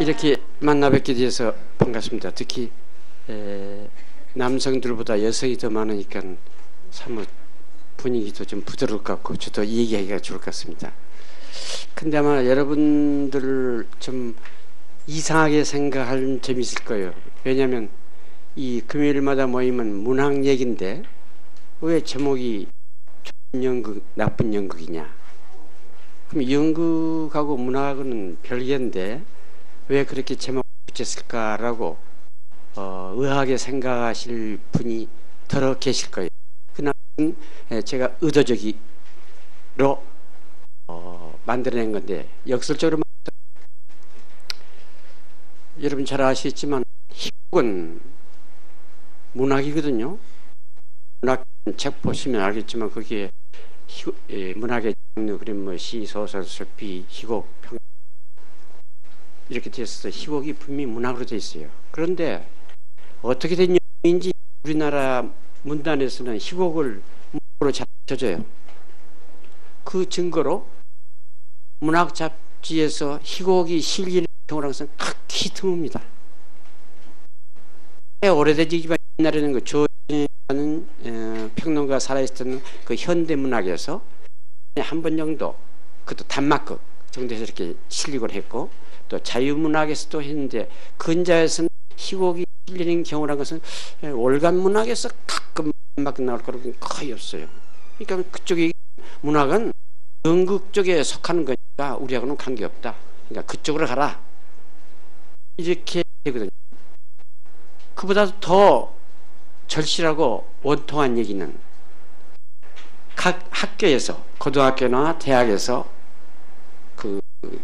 이렇게 만나 뵙게 돼서 반갑습니다. 특히 남성들보다 여성이 더 많으니까 사뭇 분위기도 좀 부드러울 것 같고 저도 이 얘기하기가 좋을 것 같습니다. 근데 아마 여러분들 좀 이상하게 생각할 점이 있을 거예요. 왜냐하면 이 금요일마다 모이면 문학 얘기인데 왜 제목이 좋은 연극, 나쁜 연극이냐. 그럼 연극하고 문학은 별개인데 왜 그렇게 제목을 붙였을까라고 의아하게 생각하실 분이 더러 계실 거예요. 그나마 제가 의도적으로 만들어낸 건데 역설적으로 여러분 잘 아시겠지만 희곡은 문학이거든요. 문학 책 보시면 알겠지만 거기에 문학의 장르, 그림, 뭐 시, 소설, 설비, 희곡, 평 이렇게 되어 있어서 희곡이 분명히 문학으로 되어 있어요. 그런데 어떻게 된 연인지 우리나라 문단에서는 희곡을 문학으로 잡혀줘요. 그 증거로 문학 잡지에서 희곡이 실리는 경우랑 극히 드뭅니다. 오래되지만 옛날에는 그 조진이라는 평론가 살아있을 때는 그 현대문학에서 한 번 정도, 그것도 단막극 정도에서 이렇게 실리곤 했고, 또 자유문학에서도 했는데 근자에서는 희곡이 실리는 경우라는 것은 월간 문학에서 가끔 막 나올 거라고 거의 없어요. 그러니까 그쪽이 문학은 연극 쪽에 속하는 거니까 우리하고는 관계없다. 그러니까 그쪽으로 가라. 이렇게 되거든요. 그보다 더 절실하고 원통한 얘기는 각 학교에서, 고등학교나 대학에서 그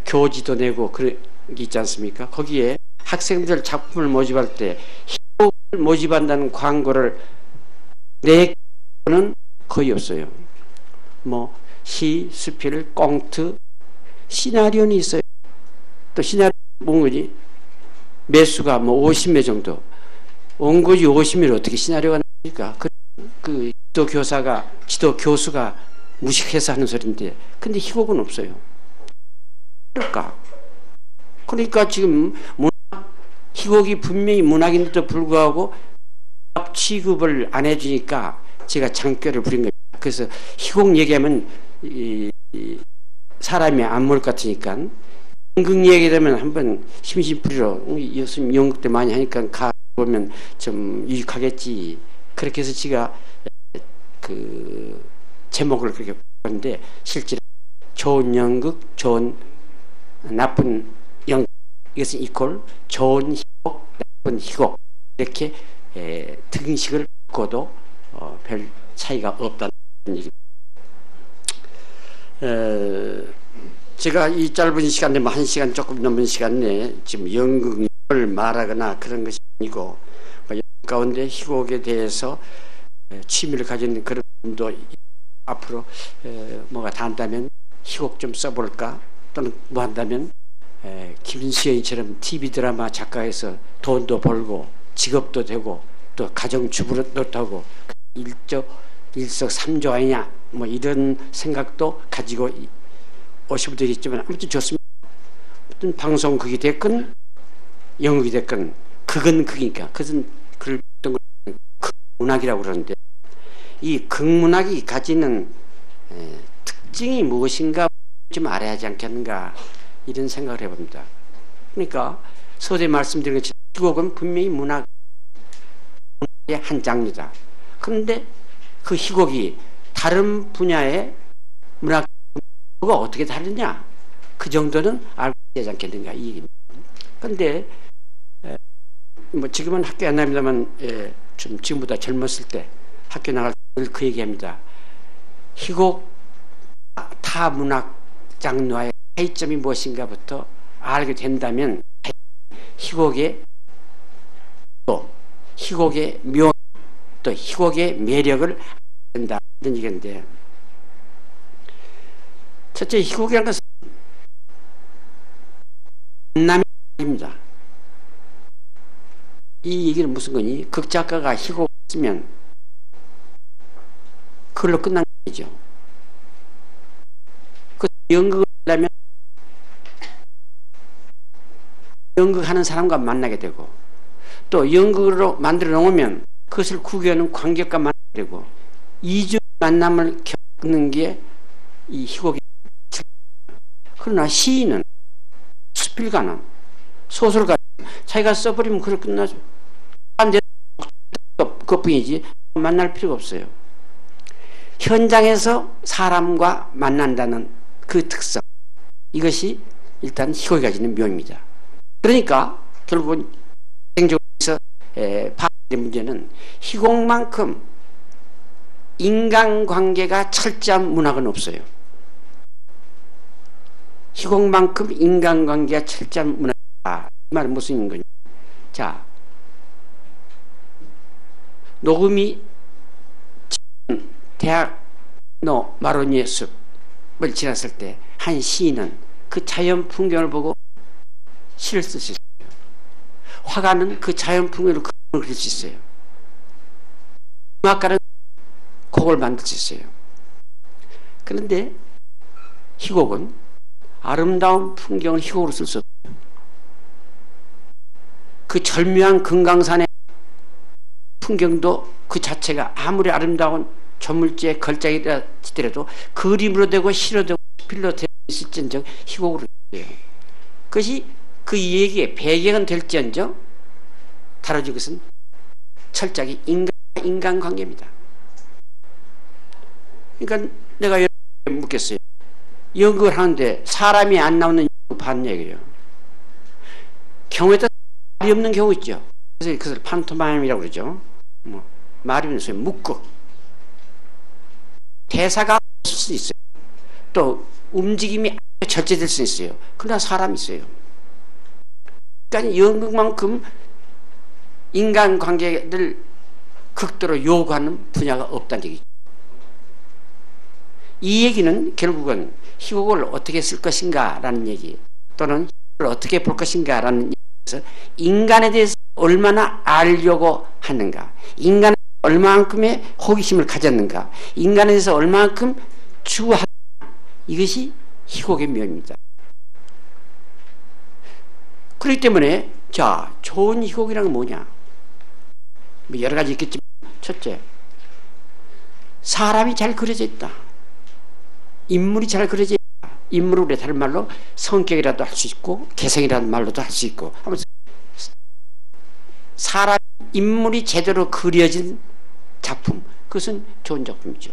교지도 내고 그런 게 있지 않습니까? 거기에 학생들 작품을 모집할 때 희곡을 모집한다는 광고를 내는 거의 없어요. 뭐 시, 수필, 꽁트, 시나리오는 있어요. 또 시나리오 뭔 거지? 매수가 뭐 50매 정도. 원고지 50매를 어떻게 시나리오가 나옵니까? 그 지도 교수가 무식해서 하는 소리인데, 근데 희곡은 없어요. 그러니까 지금 희곡이 분명히 문학인데도 불구하고 취급을 안 해주니까 제가 장꾀를 부린 겁니다. 그래서 희곡 얘기하면 사람이 안 몰 것 같으니까 연극 얘기되면 한번 심심풀이로 요즘 연극 때 많이 하니까 가보면 좀 유익하겠지. 그렇게 해서 제가 그 제목을 그렇게 봤는데 실제로 좋은 연극, 좋은 나쁜 연극, 이것은 이퀄 좋은 희곡, 나쁜 희곡 이렇게 등식을 바꿔도 별 차이가 없다는 얘기입니다. 제가 이 짧은 시간 내에 1시간 조금 넘은 시간 내에 지금 연극을 말하거나 그런 것이 아니고 연극 가운데 희곡에 대해서 취미를 가진 그런 분도 앞으로 뭐가 다 한다면 희곡 좀 써볼까, 또는 뭐 한다면 김수현이처럼 TV 드라마 작가에서 돈도 벌고 직업도 되고 또 가정주부도 하고 일석삼조 아니냐, 뭐 이런 생각도 가지고 오신 분들이 있지만 아무튼 좋습니다. 어떤 방송극이 됐건 연극이 됐건 극은 극이니까 그것은 그걸 극문학이라고 그러는데, 이 극문학이 가지는 특징이 무엇인가 좀 알아야 하지 않겠는가, 이런 생각을 해봅니다. 그러니까 서두에 말씀드린 것처럼 희곡은 분명히 문학의 한 장르다. 그런데 그 희곡이 다른 분야의 문학과 어떻게 다르냐, 그 정도는 알고 되지 않겠는가, 이 얘기입니다. 그런데 뭐 지금은 학교 안 나갑니다만 좀 지금보다 젊었을 때 학교 나갈 때 그 얘기합니다. 희곡 타 문학 장르와의 차이점이 무엇인가부터 알게 된다면 희곡의 묘, 또 희곡의 매력을 된다, 이런 얘기인데, 첫째 희곡이라는 것은 만남입니다. 이 얘기는 무슨 거니? 극작가가 희곡을 쓰면 그걸로 끝난 거죠. 그 연극을 하려면 연극하는 사람과 만나게 되고 또 연극으로 만들어 놓으면 그것을 구경하는 관객과 만나게 되고 이중 만남을 겪는 게 이 희곡이에요. 그러나 시인은 수필가는 소설가는 자기가 써버리면 그걸 끝나죠. 그것뿐이지 만날 필요가 없어요. 현장에서 사람과 만난다는 그 특성, 이것이 일단 희곡이 가지는 묘입니다. 그러니까 결국은 행정에서 파악된 문제는 희곡만큼 인간관계가 철저한 문학은 없어요. 희곡만큼 인간관계가 철저한 문학이다. 이 말은 무슨 거냐? 자, 녹음이 대학로 마로니에 숲을 지났을 때 한 시인은 그 자연 풍경을 보고 시를 쓸 수 있어요. 화가는 그 자연 풍경으로 그림을 그릴 수 있어요. 음악가는 곡을 만들 수 있어요. 그런데 희곡은 아름다운 풍경을 희곡으로 쓸 수 없어요. 그 절묘한 금강산의 풍경도 그 자체가 아무리 아름다운 조물주의 걸작이라 치더라도 그림으로 되고 시로 되고 필로 될 수 있을지언정 희곡으로 돼요. 그것이 그 얘기의 배경은 될지언정 다뤄진 것은 철저하게 인간관계입니다. 그러니까 내가 여러분께 묻겠어요. 연극을 하는데 사람이 안 나오는 연극 봤냐 이거예요. 경우에 따라 말이 없는 경우 있죠. 그래서 그것을 판토마임이라고 그러죠. 말이 없는 소위 묵극. 대사가 없을 수 있어요. 또 움직임이 절제될 수 있어요. 그러나 사람이 있어요. 그러니까 연극만큼 인간관계를 극도로 요구하는 분야가 없다는 얘기죠. 이 얘기는 결국은 희곡을 어떻게 쓸 것인가 라는 얘기 또는 희곡을 어떻게 볼 것인가 라는 얘기에서 인간에 대해서 얼마나 알려고 하는가, 인간에 얼마만큼의 호기심을 가졌는가, 인간에 대해서 얼마만큼 추구하는가, 이것이 희곡의 묘입니다. 그렇기 때문에 자, 좋은 희곡이란 뭐냐? 뭐 여러 가지 있겠지만 첫째, 사람이 잘 그려져 있다. 인물이 잘 그려져 있다. 인물을 우리 다른 말로 성격이라도 할 수 있고 개성이라는 말로도 할 수 있고 하면서 사람 인물이 제대로 그려진 작품, 그것은 좋은 작품이죠.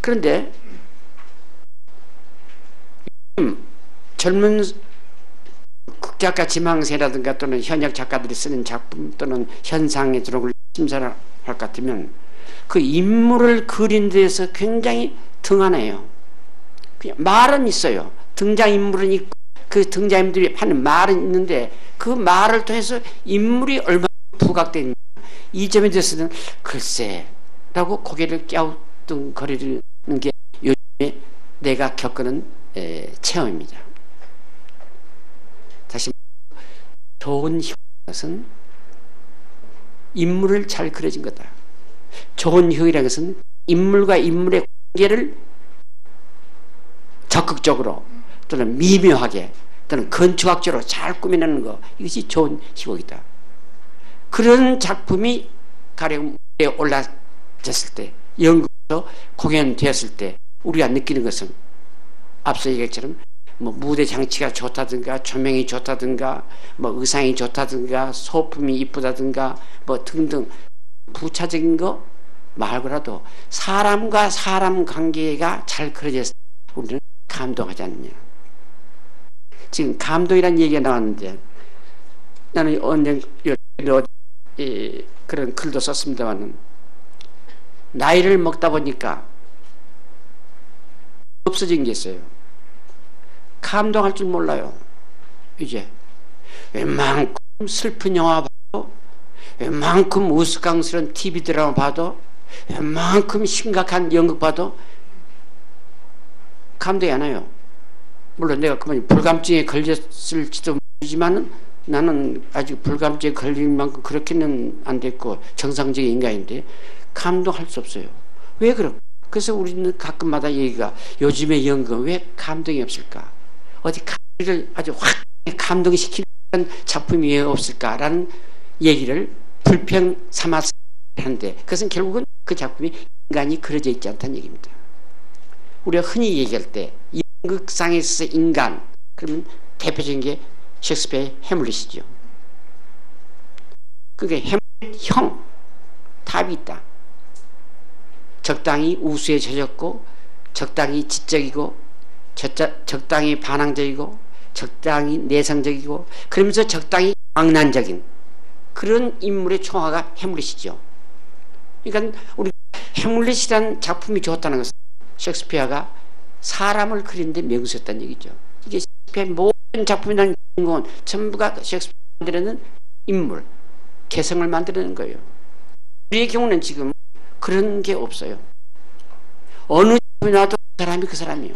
그런데 젊은 극작가 지망생이라든가 또는 현역 작가들이 쓰는 작품 또는 현상에 들어올 심사를 할 것 같으면 그 인물을 그린 데에서 굉장히 등한해요. 그냥 말은 있어요. 등장인물은 있고 그 등장인물들이 하는 말은 있는데 그 말을 통해서 인물이 얼마나 부각되느냐, 이 점에 대해서는 글쎄 라고 고개를 갸우뚱거리는 게 요즘에 내가 겪는 체험입니다. 다시 좋은 희곡은 인물을 잘 그려진 거다. 좋은 희곡이라는 것은 인물과 인물의 관계를 적극적으로 또는 미묘하게 또는 건축학적으로 잘 꾸며내는 것, 이것이 좋은 희곡이다. 그런 작품이 가령 무대에 올라졌을 때, 연극에서 공연되었을 때 우리가 느끼는 것은 앞서 얘기했처럼 뭐 무대 장치가 좋다든가 조명이 좋다든가 뭐 의상이 좋다든가 소품이 이쁘다든가 뭐 등등 부차적인 거 말고라도 사람과 사람 관계가 잘 그려져서 우리는 감동하지 않느냐. 지금 감동이라는 얘기가 나왔는데 나는 언제 그런 글도 썼습니다만 나이를 먹다 보니까 없어진 게 있어요. 감동할 줄 몰라요. 이제 웬만큼 슬픈 영화 봐도, 웬만큼 우스꽝스러운 TV 드라마 봐도, 웬만큼 심각한 연극 봐도 감동이 안 와요. 물론 내가 그만 불감증에 걸렸을지도 모르지만 나는 아직 불감증에 걸릴 만큼 그렇게는 안 됐고 정상적인 인간인데 감동할 수 없어요. 왜 그럴까? 그래서 우리는 가끔마다 얘기가 요즘의 연극은 왜 감동이 없을까? 어디 우리를 아주 확 감동시키는 작품이 왜 없을까라는 얘기를 불평 삼아서 하는데, 그것은 결국은 그 작품이 인간이 그려져 있지 않다는 얘기입니다. 우리가 흔히 얘기할 때 연극상에 있어서 인간, 그러면 대표적인 게 셰익스피어의 해물릿이죠. 그게 해물릿형 답이 있다. 적당히 우수에 젖었고, 적당히 지적이고, 적당히 반항적이고, 적당히 내성적이고, 그러면서 적당히 망난적인 그런 인물의 총화가 해물릿이죠. 그러니까 우리 해물릿이라는 작품이 좋다는 것은 셰익스피어가 사람을 그리는데 명수였다는 얘기죠. 이게 셰익스피어의 모든 작품이라는 건 전부가 셰익스피어가 만들어낸 인물, 개성을 만들어낸 거예요. 우리의 경우는 지금 그런 게 없어요. 어느 작품이 나와도 그 사람이 그 사람이에요.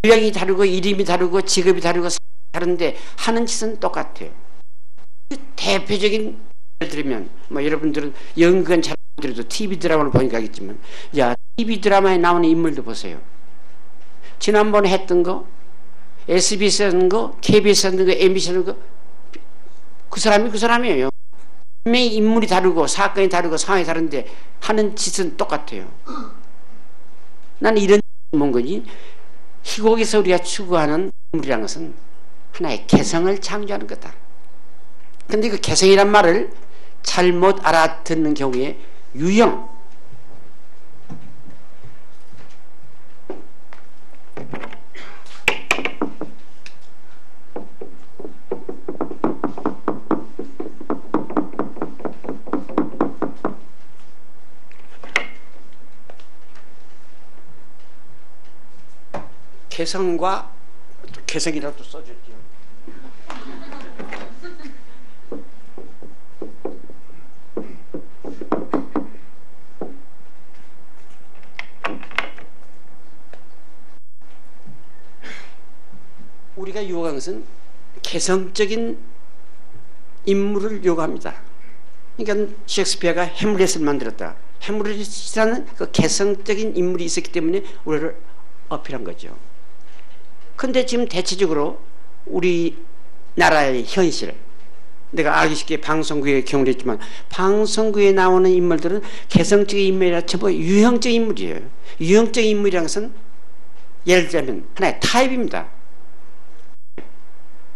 유형이 다르고 이름이 다르고 직업이 다르고 다른데 하는 짓은 똑같아요. 대표적인 예를 들면 뭐 여러분들은 연극은 잘 보더라도 TV 드라마를 보니까 알겠지만, 야, TV 드라마에 나오는 인물도 보세요. 지난번에 했던 거, SBS 하는 거, KBS 하는 거, MBC 하는 거, 그 사람이 그 사람이에요. 분명히 인물이 다르고 사건이 다르고 상황이 다른데 하는 짓은 똑같아요. 나는 이런 뭔 거지? 희곡에서 우리가 추구하는 인물이라는 것은 하나의 개성을 창조하는 거다. 근데 그 개성이란 말을 잘못 알아듣는 경우에 유형, 개성과 개성이라도 써줬죠. 우리가 요구하는 것은 개성적인 인물을 요구합니다. 그러니까 셰익스피어가 해물릿을 만들었다. 해물릿이라는 그 개성적인 인물이 있었기 때문에 우리를 어필한 거죠. 근데 지금 대체적으로 우리나라의 현실, 내가 알기 쉽게 방송국의 경우도 있지만 방송국에 나오는 인물들은 개성적인 인물이라 전부 유형적인 인물이에요. 유형적인 인물이라는 것은 예를 들면 하나의 타입입니다.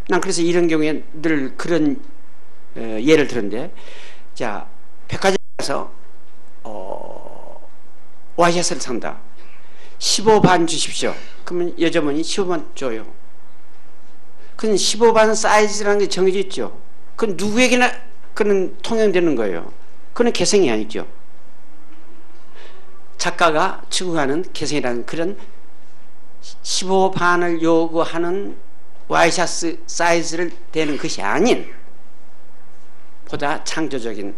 난 그래서 이런 경우에 늘 그런 예를 들었는데, 자, 백화점에 가서 와이셔츠를 산다. 15반 주십시오. 그러면 여자분이 15반 줘요. 그건 15반 사이즈라는 게 정해져 있죠. 그건 누구에게나 그는 통용되는 거예요. 그건 개성이 아니죠. 작가가 추구하는 개성이라는 그런 15반을 요구하는 와이셔츠 사이즈를 대는 것이 아닌 보다 창조적인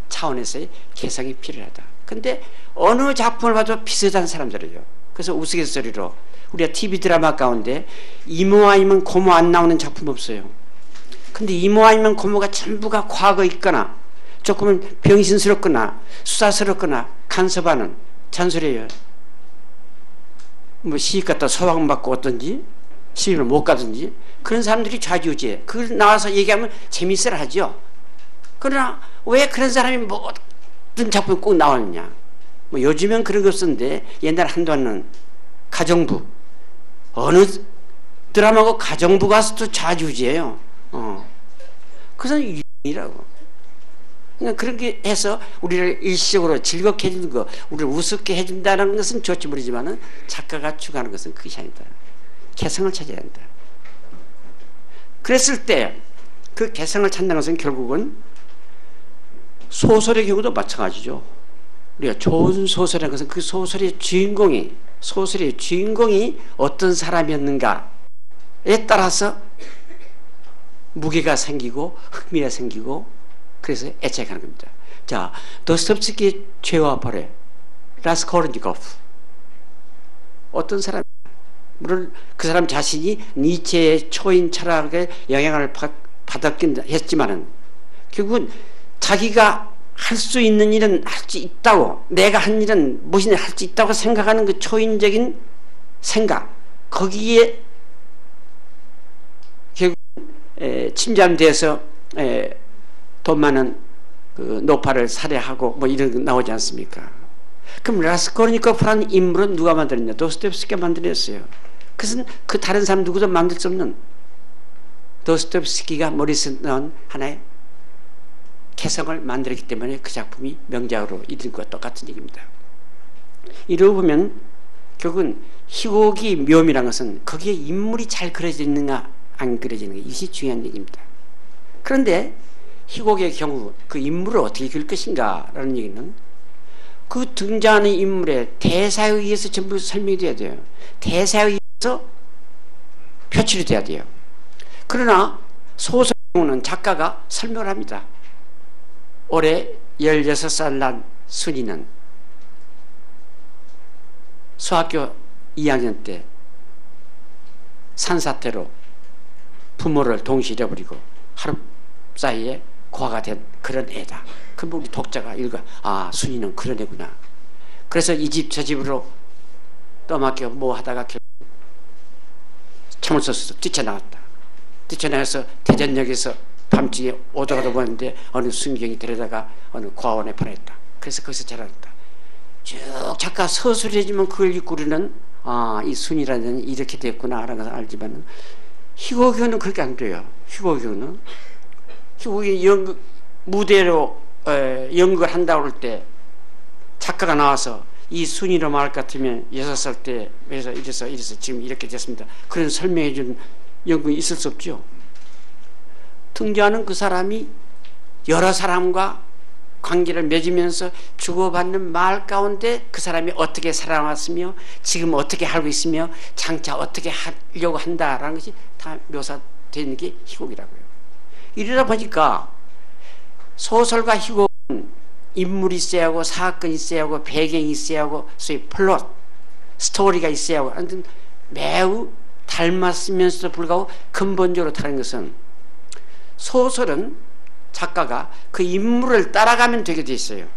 차원에서의 개성이 필요하다. 근데 어느 작품을 봐도 비슷한 사람들이에요. 그래서 우스갯소리로 우리가 TV 드라마 가운데 이모 아니면 고모 안 나오는 작품 없어요. 근데 이모 아니면 고모가 전부가 과거 있거나 조금은 병신스럽거나 수사스럽거나 간섭하는 잔소리예요. 뭐 시집 갔다 소방 받고 어떤지 시집을 못 가든지 그런 사람들이 좌지우지해. 그걸 나와서 얘기하면 재밌어라 하죠. 그러나 왜 그런 사람이 뭐 어떤 작품이 꼭 나오느냐. 뭐 요즘엔 그런 거 없었는데 옛날 한동안은 가정부, 어느 드라마고 가정부 가서도 좌지우지해요. 그것은 유행이라고. 그러니까 그렇게 해서 우리를 일시적으로 즐겁게 해주는 거, 우리를 우습게 해준다는 것은 좋지 모르지만은 작가가 추구하는 것은 그것이 아니다. 개성을 찾아야 한다. 그랬을 때 그 개성을 찾는 것은 결국은 소설의 경우도 마찬가지죠. 우리가 좋은 소설이라는 것은 그 소설의 주인공이 어떤 사람이었는가에 따라서 무게가 생기고 흥미가 생기고 그래서 애착하는 겁니다. 자, 도스토옙스키의 죄와 벌의 라스콜니코프, 어떤 사람, 물론 그 사람 자신이 니체의 초인 철학에 영향을 받았긴 했지만은 결국은 자기가 할 수 있는 일은 할 수 있다고, 내가 한 일은 무엇이든 할 수 있다고 생각하는 그 초인적인 생각, 거기에 결국 침잠돼서 돈 많은 그 노파를 살해하고 뭐 이런 거 나오지 않습니까? 그럼 라스콜니코프라는 인물은 누가 만들었냐? 도스토옙스키가 만들었어요. 그것은 그 다른 사람 누구도 만들 수 없는, 도스토옙스키가 머릿속에 넣은 하나의 개성을 만들었기 때문에 그 작품이 명작으로 이른 것과 똑같은 얘기입니다. 이러고 보면 결국은 희곡이 묘미란 것은 거기에 인물이 잘 그려져 있는가 안 그려지는 가 이것이 중요한 얘기입니다. 그런데 희곡의 경우 그 인물을 어떻게 그릴 것인가 라는 얘기는 그 등장하는 인물의 대사에 의해서 전부 설명이 돼야 돼요. 대사에 의해서 표출이 돼야 돼요. 그러나 소설의 경우는 작가가 설명을 합니다. 올해 16살 난 순이는 수학교 2학년 때 산사태로 부모를 동시에 잃어버리고 하루 사이에 고아가 된 그런 애다. 그럼 우리 독자가 읽어, 아, 순이는 그런 애구나. 그래서 이 집 저 집으로 떠맡겨 뭐 하다가 결국 참을 수 없어서 뛰쳐나갔다. 뛰쳐나가서 대전역에서 밤중에 오다가도 보는데 어느 순경이 데려다가 어느 고아원에 보냈다. 그래서 거기서 자랐다. 쭉 작가 서술을 해주면 그걸 읽고 우리는 아, 이 순이라는 이렇게 됐구나 라는 것을 알지만 희곡교는 그렇게 안 돼요. 희곡이 무대로 연극을 한다고 할 때 작가가 나와서 이 순이로 말할 것 같으면 6살 때 이래서 지금 이렇게 됐습니다. 그런 설명해 준 연극이 있을 수 없죠. 등장하는 그 사람이 여러 사람과 관계를 맺으면서 주고받는 말 가운데 그 사람이 어떻게 살아왔으며 지금 어떻게 하고 있으며 장차 어떻게 하려고 한다라는 것이 다 묘사되는 게 희곡이라고요. 이러다 보니까 소설과 희곡은 인물이 있어야 하고 사건이 있어야 하고 배경이 있어야 하고 소위 플롯, 스토리가 있어야 하고 아무튼 매우 닮았으면서도 불구하고 근본적으로 다른 것은 소설은 작가가 그 인물을 따라가면 되게 돼 있어요.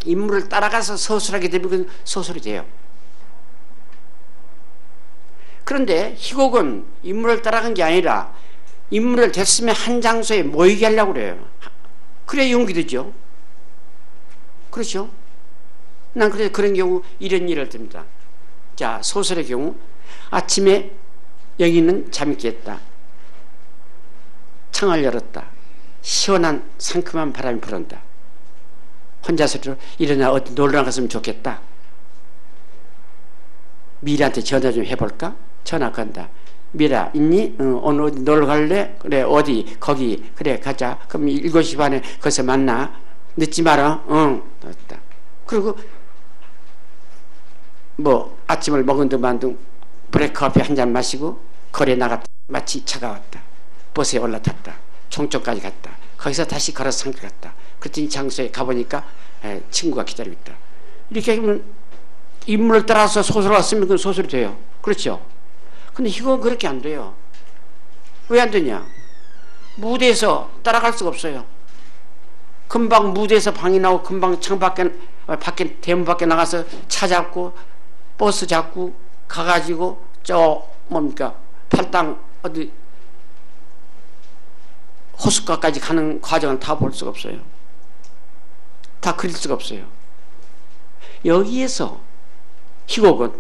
인물을 따라가서 서술하게 되면 그건 소설이 돼요. 그런데 희곡은 인물을 따라간 게 아니라 인물을 됐으면 한 장소에 모이게 하려고 그래요. 그래야 연기되죠. 그렇죠? 난 그래서 그런 경우 이런 일을 듭니다. 자, 소설의 경우 아침에 영희는 잠이 깼다. 창을 열었다. 시원한 상큼한 바람이 불어온다. 혼자서 일어나 어디 놀러 갔으면 좋겠다. 미라한테 전화 좀 해볼까? 전화 건다. 미라 있니? 오늘 어디 놀러 갈래? 그래, 어디? 거기. 그래, 가자. 그럼 7시 반에 거기서 만나. 늦지 마라. 응. 됐다. 그리고 뭐 아침을 먹은 듯만둥 브레이크커피 한 잔 마시고 거리에 나갔다. 마치 차가 왔다. 버스에 올라탔다. 종점까지 갔다. 거기서 다시 걸어서 상길 갔다. 그랬더니 장소에 가보니까 친구가 기다리고 있다. 이렇게 하면 인물을 따라서 소설 왔으면 그건 소설이 돼요. 그렇죠? 근데 이건 그렇게 안 돼요. 왜 안 되냐? 무대에서 따라갈 수가 없어요. 금방 무대에서 방이 나오고 금방 밖에 대문 밖에 나가서 차 잡고 버스 잡고 가가지고 뭡니까 팔당 어디 호숫가까지 가는 과정을 다 볼 수가 없어요. 다 그릴 수가 없어요. 여기에서 희곡은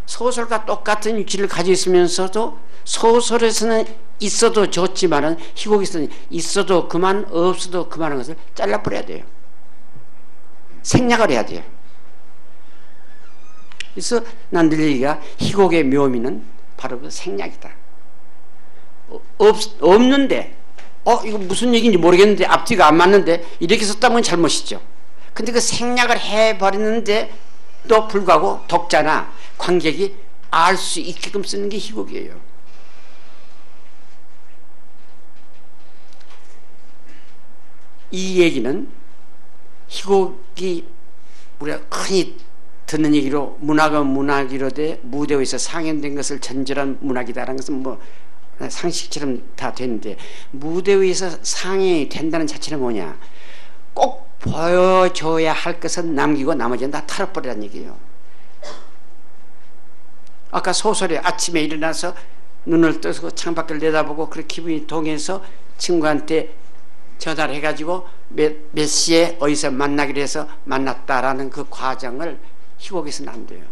소설과 똑같은 위치를 가지고 있으면서도 소설에서는 있어도 좋지만은 희곡에서는 있어도 그만 없어도 그만한 것을 잘라버려야 돼요. 생략을 해야 돼요. 그래서 난 늘 얘기가 희곡의 묘미는 바로 그 생략이다. 없는데 이거 무슨 얘기인지 모르겠는데 앞뒤가 안 맞는데 이렇게 썼다면 잘못이죠. 근데 그 생략을 해버리는데 또 불구하고 독자나 관객이 알 수 있게끔 쓰는 게 희곡이에요. 이 얘기는 희곡이 우리가 흔히 듣는 얘기로 문학은 문학이로되 무대에서 상연된 것을 전절한 문학이다라는 것은 뭐 상식처럼 다 되는데 무대 위에서 상연이 된다는 자체는 뭐냐? 꼭 보여줘야 할 것은 남기고 나머지는 다 털어버리라는 얘기예요. 아까 소설에 아침에 일어나서 눈을 뜨고 창밖을 내다보고 그렇게 기분이 동해서 친구한테 전화를 해가지고 몇 시에 어디서 만나기로 해서 만났다라는 그 과정을 희곡에서는 안 돼요.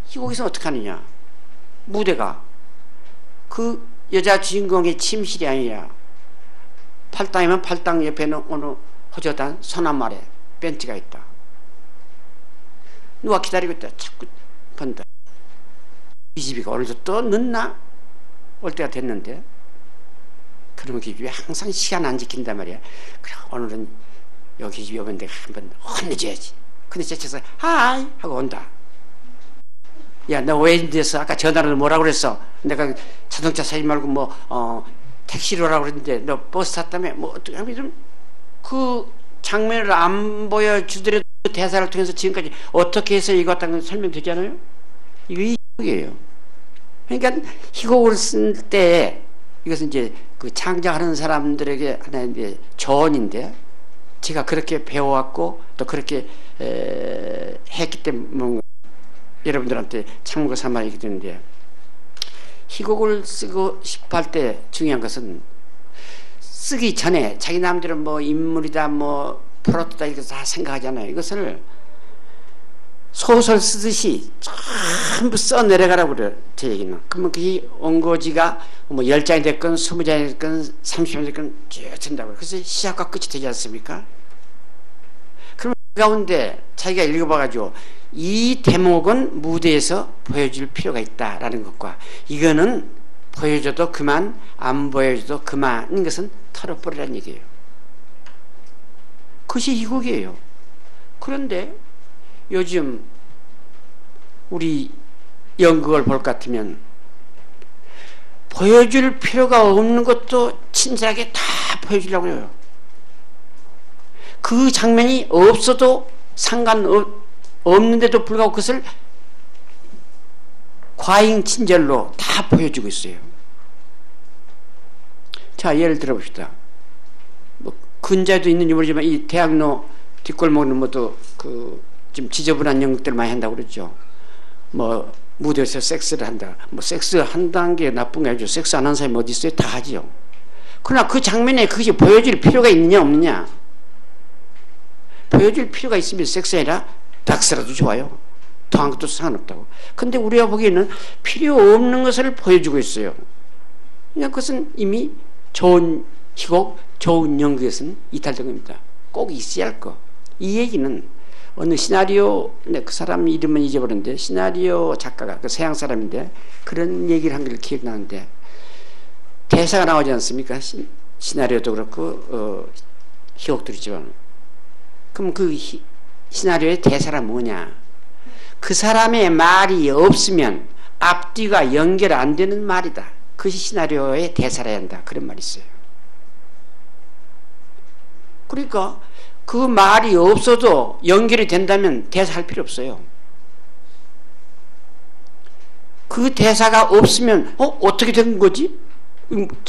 희곡에서는 어떻게 하느냐. 무대가 그 여자 주인공의 침실이 아니라 팔당이면 팔당 옆에는 어느 허저단 소나무 아래 벤치가 있다. 누가 기다리고 있다. 자꾸 본다. 이 집이가 오늘도 또 늦나? 올 때가 됐는데. 그러면 그 집이 항상 시간 안 지킨단 말이야. 그래 오늘은 여기 집에 오면 내가 한번 혼내줘야지. 근데 제쳐서 하이 하고 온다. 야 너 왜 인데서 아까 전화를 뭐라고 그랬어? 내가 자동차 사지 말고 뭐 택시로 오라고 그랬는데 너 버스 탔다며? 뭐 어떻게 하면 그 장면을 안 보여주더라도 대사를 통해서 지금까지 어떻게 해서 이거 같다는 건 설명되잖아요. 이거 희곡이에요. 그러니까 희곡을 쓸 때 이것은 이제 그 창작하는 사람들에게 하나의 이제 조언인데 제가 그렇게 배워왔고 또 그렇게 했기 때문에 여러분들한테 참고 삼아 얘기 드는데 희곡을 쓰고 싶어 할 때 중요한 것은 쓰기 전에 자기 남들은 뭐 인물이다 뭐 플롯이다 이렇게 다 생각하잖아요. 이것을 소설 쓰듯이 전부 써 내려가라고 그래요. 제 얘기는. 그러면 그 원고지가 뭐 10장이 됐건 20장이 됐건 30장이 됐건 쭉 된다고요. 그래서 시작과 끝이 되지 않습니까? 그러면 그 가운데 자기가 읽어봐가지고 이 대목은 무대에서 보여줄 필요가 있다라는 것과 이거는 보여줘도 그만 안 보여줘도 그만인 것은 털어버리라는 얘기예요. 그것이 희곡이에요. 그런데 요즘 우리 연극을 볼 것 같으면 보여줄 필요가 없는 것도 친절하게 다 보여주려고 해요. 그 장면이 없어도 상관없는데도 불구하고 그것을 과잉 친절로 다 보여주고 있어요. 자, 예를 들어봅시다. 뭐 근자에도 있는지 모르지만 이 대학로 뒷골목은 뭐도 좀 지저분한 연극들 많이 한다고 그러죠. 뭐 무대에서 섹스를 한다. 뭐 섹스 한다는 게 나쁜 게 아니죠. 섹스 안 하는 사람이 어디 있어요? 다 하죠. 그러나 그 장면에 그것이 보여줄 필요가 있느냐 없느냐. 보여줄 필요가 있으면 섹스 아니라 닥스라도 좋아요. 더한 것도 상관없다고. 근데 우리가 보기에는 필요 없는 것을 보여주고 있어요. 그냥 그것은 이미 좋은 희곡, 좋은 연극에서는 이탈된 겁니다. 꼭 있어야 할 거. 이 얘기는 어느 시나리오, 그 사람 이름은 잊어버렸는데 시나리오 작가가 그 서양 사람인데 그런 얘기를 한 걸 기억나는데 대사가 나오지 않습니까? 시나리오도 그렇고 희곡도 있지만 그럼 그 시나리오의 대사란 뭐냐? 그 사람의 말이 없으면 앞뒤가 연결 안 되는 말이다. 그것이 시나리오의 대사라야 한다. 그런 말이 있어요. 그러니까 그 말이 없어도 연결이 된다면 대사할 필요 없어요. 그 대사가 없으면 어떻게 된 거지?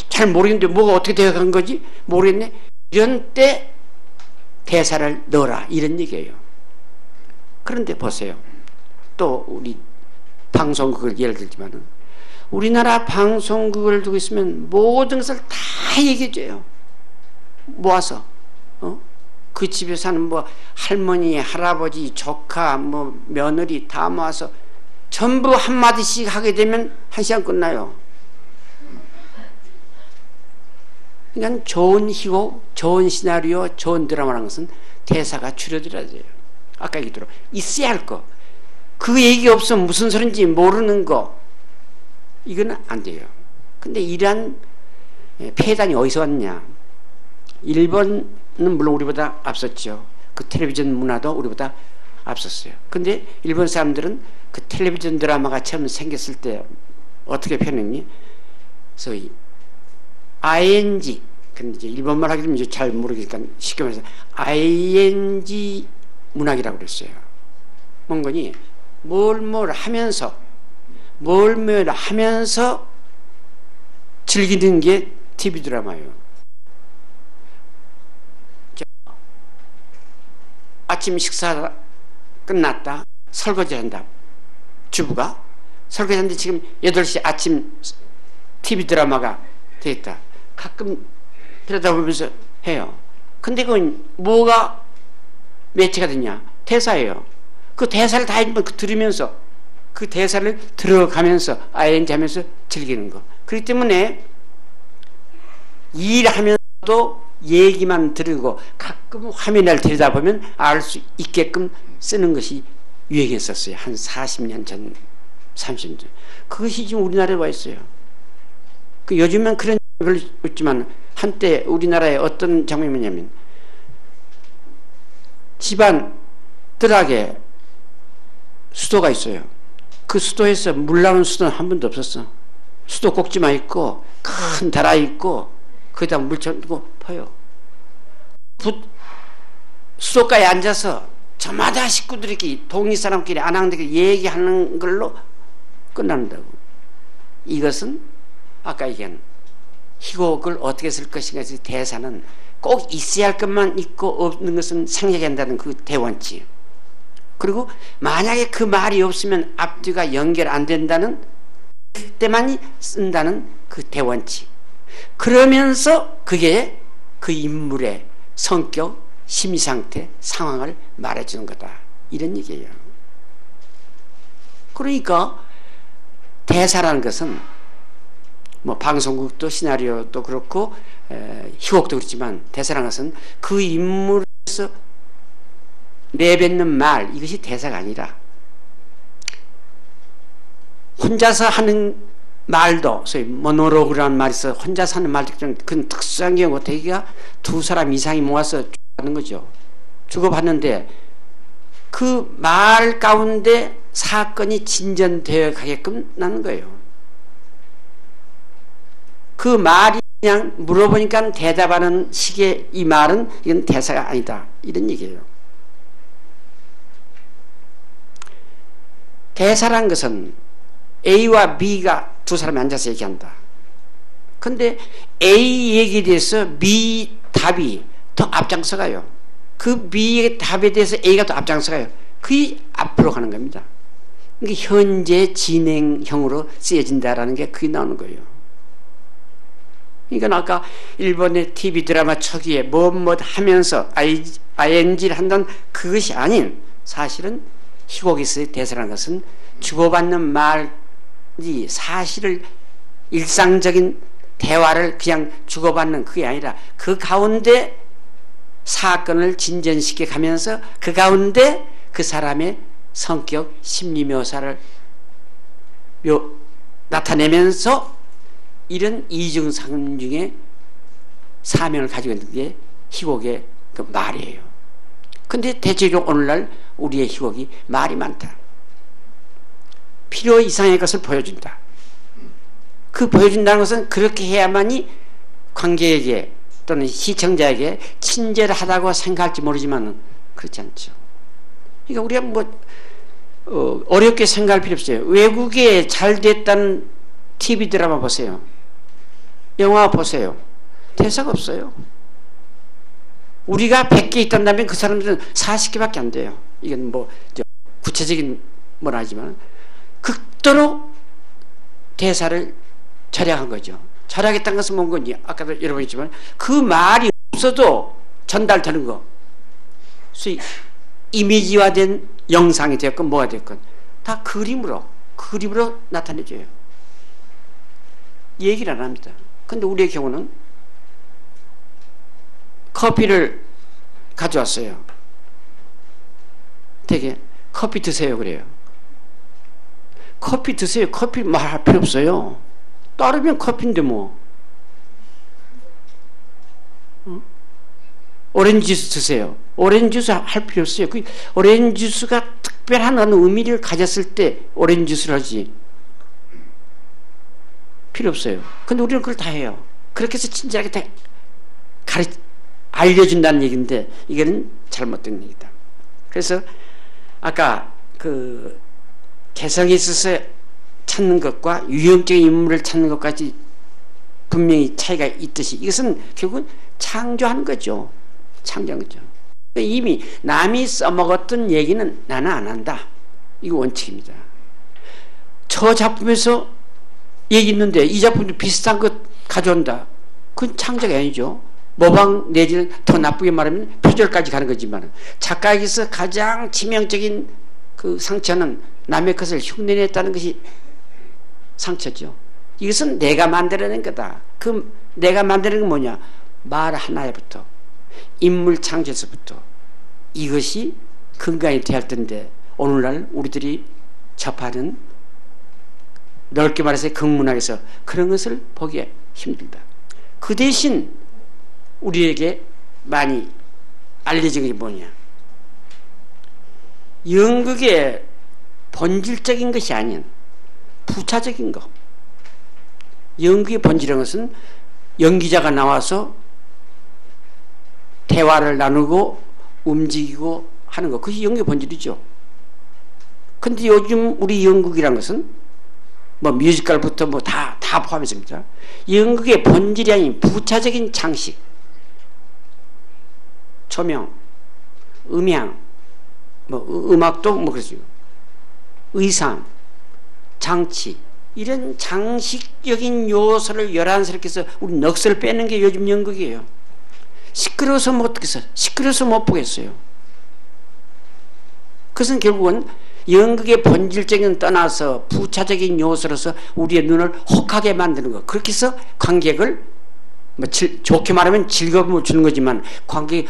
잘 모르겠는데 뭐가 어떻게 되어간 거지? 모르겠네. 이런 때 대사를 넣어라 이런 얘기예요. 그런데 보세요. 또 우리 방송국을 예를 들지만은 우리나라 방송국을 두고 있으면 모든 것을 다 얘기해줘요. 모아서 그 집에 사는 뭐 할머니, 할아버지, 조카, 뭐 며느리 다 모아서 전부 한마디씩 하게 되면 1시간 끝나요. 그러니까 좋은 희곡, 좋은 시나리오, 좋은 드라마라는 것은 대사가 줄여들어야 돼요. 아까 얘기대로 있어야 할 거. 그 얘기 없으면 무슨 소린지 모르는 거. 이거는 안 돼요. 근데 이러한 폐단이 어디서 왔냐. 일본은 물론 우리보다 앞섰죠. 그 텔레비전 문화도 우리보다 앞섰어요. 근데 일본 사람들은 그 텔레비전 드라마가 처음 생겼을 때 어떻게 표현했니? 소위 ING, 근데 이제 일본말 하기 좀 잘 모르니까 쉽게 말해서 ING 문학이라고 그랬어요. 뭔 거니? 뭘 하면서 즐기는 게 TV 드라마예요. 아침 식사 끝났다. 설거지 한다. 주부가 설계자인데 지금 8시 아침 TV 드라마가 되겠다. 가끔 들여다보면서 해요. 근데 그건 뭐가 매체가 되냐? 대사예요. 그 대사를 다 들으면서 그 대사를 들어가면서 ING 하면서 즐기는 거. 그렇기 때문에 일하면서도 얘기만 들고 가끔 화면을 들여다보면 알 수 있게끔 쓰는 것이 유행했었어요. 한 40년 전, 30년 전. 그것이 지금 우리나라에 와 있어요. 그 요즘은 그런 별로 없지만 한때 우리나라에 어떤 장면이 뭐냐면 집안 뜰하게 수도가 있어요. 그 수도에서 물 나오는 수도는 한 번도 없었어. 수도 꼭지만 있고 큰 다라 있고 거기다 물 쳐두고 퍼요. 수도가에 앉아서 저마다 식구들끼리 동네 사람끼리 아낙들끼리 얘기하는 걸로 끝난다고. 이것은 아까 얘기한 희곡을 어떻게 쓸 것인가 대사는 꼭 있어야 할 것만 있고 없는 것은 생략해야 한다는 그 대원칙. 그리고 만약에 그 말이 없으면 앞뒤가 연결 안 된다는 그때만 쓴다는 그 대원칙. 그러면서 그게 그 인물의 성격, 심리상태, 상황을 말해주는 거다. 이런 얘기예요. 그러니까 대사라는 것은 뭐 방송국도 시나리오도 그렇고 희곡도 그렇지만 대사라는 것은 그 인물에서 내뱉는 말, 이것이 대사가 아니라 혼자서 하는 말도, 소위 모노로그라는 말이 있어. 혼자서 하는 말도 그건 특수한 경우 대개가 두 사람 이상이 모아서 주고받는 거죠. 주고받는데 그 말 가운데 사건이 진전되어 가게끔 나는 거예요. 그 말이 그냥 물어보니까 대답하는 식의 이 말은 이건 대사가 아니다. 이런 얘기예요. 대사란 것은 A와 B가 두 사람이 앉아서 얘기한다. 근데 A 얘기에 대해서 B 답이 더 앞장서가요. 그 B의 답에 대해서 A가 더 앞장서가요. 그게 앞으로 가는 겁니다. 그게 현재 진행형으로 쓰여진다라는 게 그게 나오는 거예요. 그러니까 아까 일본의 TV 드라마 초기에 뭐뭐 하면서 ING를 한다는 그것이 아닌 사실은 희곡에서의 대사라는 것은 주고받는 말이 사실을 일상적인 대화를 그냥 주고받는 그게 아니라 그 가운데 사건을 진전시켜 가면서 그 가운데 그 사람의 성격, 심리 묘사를 나타내면서 이런 이중삼중의 사명을 가지고 있는 게 희곡의 그 말이에요. 근데 대체적으로 오늘날 우리의 희곡이 말이 많다. 필요 이상의 것을 보여준다. 그 보여준다는 것은 그렇게 해야만이 관객에게 또는 시청자에게 친절하다고 생각할지 모르지만 그렇지 않죠. 그러니까 우리가 뭐 어렵게 생각할 필요 없어요. 외국에 잘 됐다는 TV 드라마 보세요. 영화 보세요. 대사가 없어요. 우리가 100개 있단다면 그 사람들은 40개밖에 안 돼요. 이건 뭐 구체적인 뭘 하지만 극도로 대사를 절약한 거죠. 절약했다는 것은 뭔 건지 아까도 여러 번 했지만 그 말이 없어도 전달되는 거. 소위 이미지화된 영상이 됐건 뭐가 됐건 다 그림으로 나타내줘요. 얘기를 안 합니다. 근데 우리의 경우는 커피를 가져왔어요. 되게 커피 드세요 그래요. 커피 드세요. 커피 말할 필요 없어요. 따르면 커피인데 뭐. 오렌지 주스 드세요. 오렌지 주스 할 필요 없어요. 그 오렌지 주스가 특별한 어느 의미를 가졌을 때 오렌지 주스를 하지. 필요 없어요. 근데 우리는 그걸 다 해요. 그렇게 해서 친절하게 다 알려준다는 얘기인데 이거는 잘못된 얘기다. 그래서 아까 그 개성에 있어서 찾는 것과 유형적인 인물을 찾는 것까지 분명히 차이가 있듯이 이것은 결국은 창조하는 거죠. 창조하는 거죠. 이미 남이 써먹었던 얘기는 나는 안 한다. 이거 원칙입니다. 저 작품에서 얘기 있는데 이 작품도 비슷한 것 가져온다. 그건 창작이 아니죠. 모방 내지는 더 나쁘게 말하면 표절까지 가는 거지만 작가에게서 가장 치명적인 그 상처는 남의 것을 흉내냈다는 것이 상처죠. 이것은 내가 만들어낸 거다. 그 내가 만드는 건 뭐냐? 말 하나에부터 인물 창조에서부터 이것이 근간이 되어야 할 텐데 오늘날 우리들이 접하는 넓게 말해서 극문학에서 그런 것을 보기 힘들다. 그 대신 우리에게 많이 알려진 게 뭐냐? 연극의 본질적인 것이 아닌 부차적인 것. 연극의 본질인 것은 연기자가 나와서 대화를 나누고 움직이고 하는 것. 그것이 연극의 본질이죠. 근데 요즘 우리 연극이란 것은 뭐 뮤지컬부터 뭐 다 포함했습니다. 연극의 본질이 아닌 부차적인 장식, 조명, 음향, 뭐 음악도 뭐 그러죠. 의상, 장치 이런 장식적인 요소를 요란스럽게 해서 우리 넋을 빼는 게 요즘 연극이에요. 시끄러워서 못 듣겠어요. 시끄러워서 못 보겠어요. 그것은 결국은 연극의 본질적인 떠나서 부차적인 요소로서 우리의 눈을 혹하게 만드는 것. 그렇게 해서 관객을 뭐 좋게 말하면 즐거움을 주는 거지만 관객이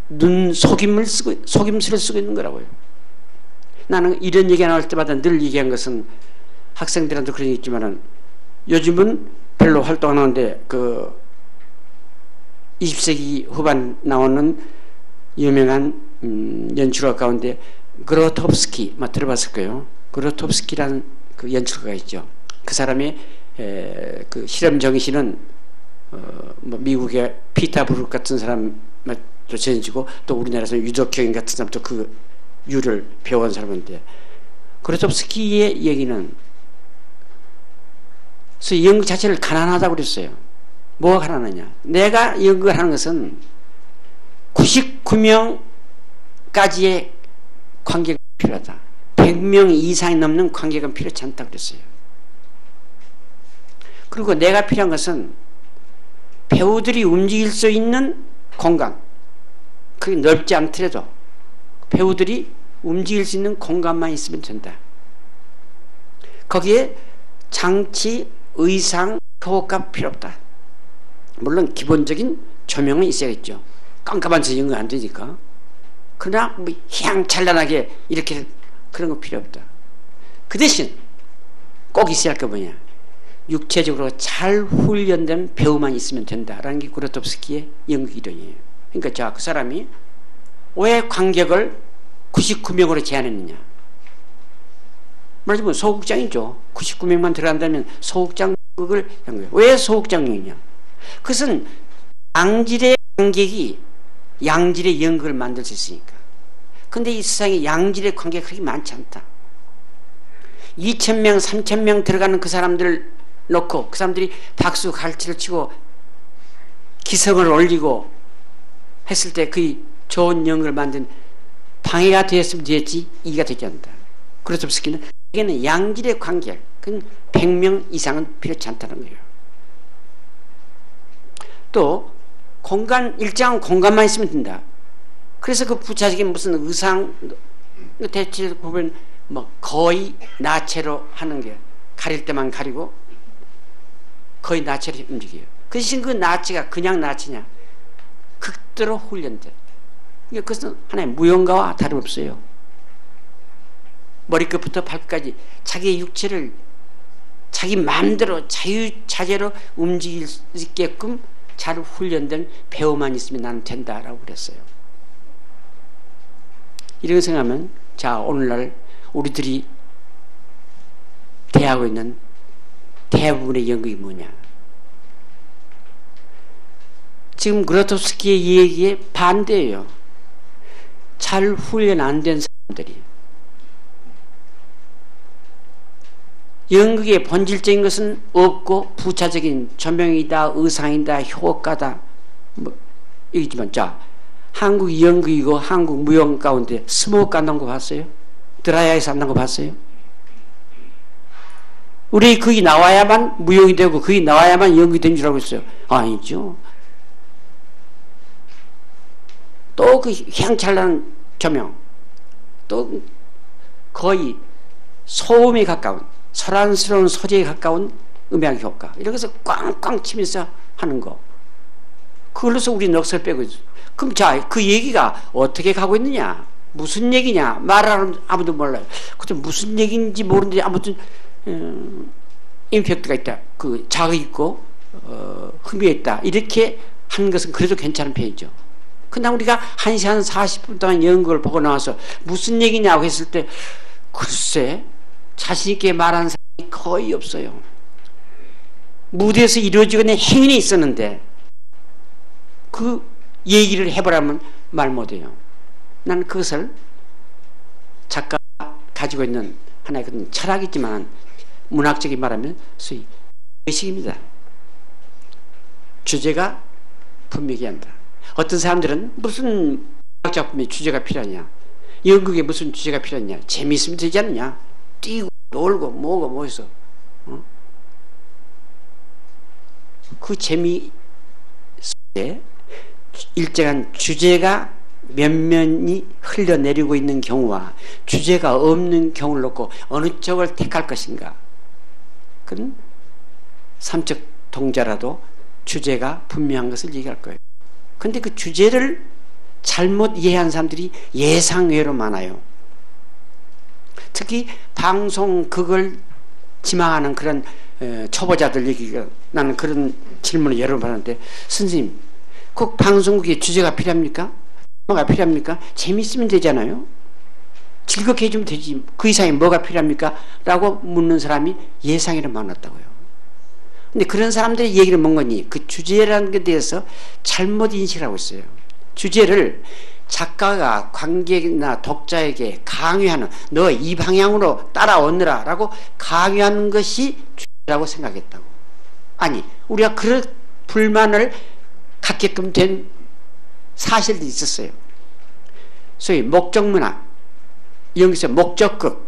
눈 속임수를 쓰고 있는 거라고요. 나는 이런 얘기가 나올 때마다 늘 얘기한 것은 학생들한테 그런 얘기 있지만은 요즘은 별로 활동 안 하는데 그 20세기 후반 나오는 유명한 연출가 가운데 그로토프스키 들어봤을 거예요. 그로토프스키라는 그 연출가가 있죠. 그 사람의 그 실험 정신은 뭐 미국의 피터 브룩 같은 사람도 전해지고 또 우리나라에서 유덕경인 같은 사람도 그 유를 배워온 사람인데 그로토프스키의 얘기는 그래서 연극 자체를 가난하다고 그랬어요. 뭐가 가난하냐? 내가 연극을 하는 것은 99명까지의 관객이 필요하다. 100명 이상이 넘는 관객은 필요치 않다고 그랬어요. 그리고 내가 필요한 것은 배우들이 움직일 수 있는 공간. 그게 넓지 않더라도 배우들이 움직일 수 있는 공간만 있으면 된다. 거기에 장치, 의상, 효과 필요 없다. 물론 기본적인 조명은 있어야겠죠. 깜깜한 연극 안 되니까. 그러나 뭐 희양찬란하게 이렇게 그런 거 필요 없다. 그 대신 꼭 있어야 할 게 뭐냐? 육체적으로 잘 훈련된 배우만 있으면 된다라는 게 그로토프스키의 연극 이론이에요. 그러니까 자, 그 사람이 왜 관객을 99명으로 제한했느냐? 말하자면 소극장이죠. 99명만 들어간다면 소극장극을 한 거예요. 왜 소극장이냐? 그것은 양질의 관객이 양질의 연극을 만들 수 있으니까. 근데 이 세상에 양질의 관객이 그렇게 많지 않다. 2,000명, 3,000명 들어가는 그 사람들을 놓고 그 사람들이 박수 갈치를 치고 기성을 올리고 했을 때 그 좋은 연극을 만든 방해가 되었으면 되었지 이가 되지 않는다. 그로토프스키는 이게는 양질의 관객, 그건 100명 이상은 필요치 않다는 거예요. 또 공간, 일정한 공간만 있으면 된다. 그래서 그 부차적인 무슨 의상 대체 보면 뭐 거의 나체로 하는 게 가릴 때만 가리고 거의 나체로 움직여요. 그 대신 그 나체가 그냥 나체냐? 극도로 훈련돼. 그것은 하나의 무용가와 다름없어요. 머리끝부터 발끝까지 자기의 육체를 자기 마음대로 자유자재로 움직일 수 있게끔 잘 훈련된 배우만 있으면 나는 된다라고 그랬어요. 이런 생각하면 자, 오늘날 우리들이 대하고 있는 대부분의 연극이 뭐냐? 지금 그로토프스키의 얘기에 반대예요. 잘 훈련 안 된 사람들이. 연극의 본질적인 것은 없고 부차적인 조명이다, 의상이다, 효과다 뭐 이지만 자, 한국 연극이고 한국 무용 가운데 스모크 안 난 거 봤어요? 드라이아이스 안 난 거 봤어요? 우리 거기 나와야만 무용이 되고 거기 나와야만 연극이 된 줄 알고 있어요. 아니죠. 또 그 향찰나는 조명, 또 거의 소음에 가까운 소란스러운 소재에 가까운 음향 효과, 이런 것을 꽝꽝 치면서 하는 거, 그걸로서 우리 넋을 빼고 있어요. 그럼 자, 그 얘기가 어떻게 가고 있느냐, 무슨 얘기냐, 말하는 아무도 몰라요. 그때 무슨 얘기인지 모르는데 아무튼 임팩트가 있다, 그 자극이 있고 흥미가 있다, 이렇게 하는 것은 그래도 괜찮은 편이죠. 근데 우리가 1시간 40분 동안 연극을 보고 나와서 무슨 얘기냐고 했을 때 글쎄 자신있게 말하는 사람이 거의 없어요. 무대에서 이루어지고 있는 행인이 있었는데 그 얘기를 해보라면 말 못해요. 난 그것을 작가가 가지고 있는 하나의 그런 철학이지만 문학적인 말하면 소위 의식입니다. 주제가 분명히 한다. 어떤 사람들은 무슨 문학작품에 주제가 필요하냐, 연극에 무슨 주제가 필요하냐, 재미있으면 되지 않느냐, 뛰고 놀고 뭐고 뭐해서 그 재미 속에 일정한 주제가 면면이 흘러내리고 있는 경우와 주제가 없는 경우를 놓고 어느 쪽을 택할 것인가, 그건 삼척 동자라도 주제가 분명한 것을 얘기할 거예요. 근데 그 주제를 잘못 이해한 사람들이 예상외로 많아요. 특히 방송극을 지망하는 그런 초보자들 얘기가, 나는 그런 질문을 여러 번 받았는데, 선생님 꼭 방송국에 주제가 필요합니까? 뭐가 필요합니까? 재밌으면 되잖아요. 즐겁게 해주면 되지, 그 이상이 뭐가 필요합니까? 라고 묻는 사람이 예상외로 많았다고요. 근데 그런 사람들의 얘기를 뭔 거니? 그 주제라는 것에 대해서 잘못 인식을 하고 있어요. 주제를 작가가 관객이나 독자에게 강요하는, 너 이 방향으로 따라오느라 라고 강요하는 것이 주제라고 생각했다고. 아니, 우리가 그런 불만을 갖게끔 된 사실도 있었어요. 소위 목적문학, 연극에서 목적극,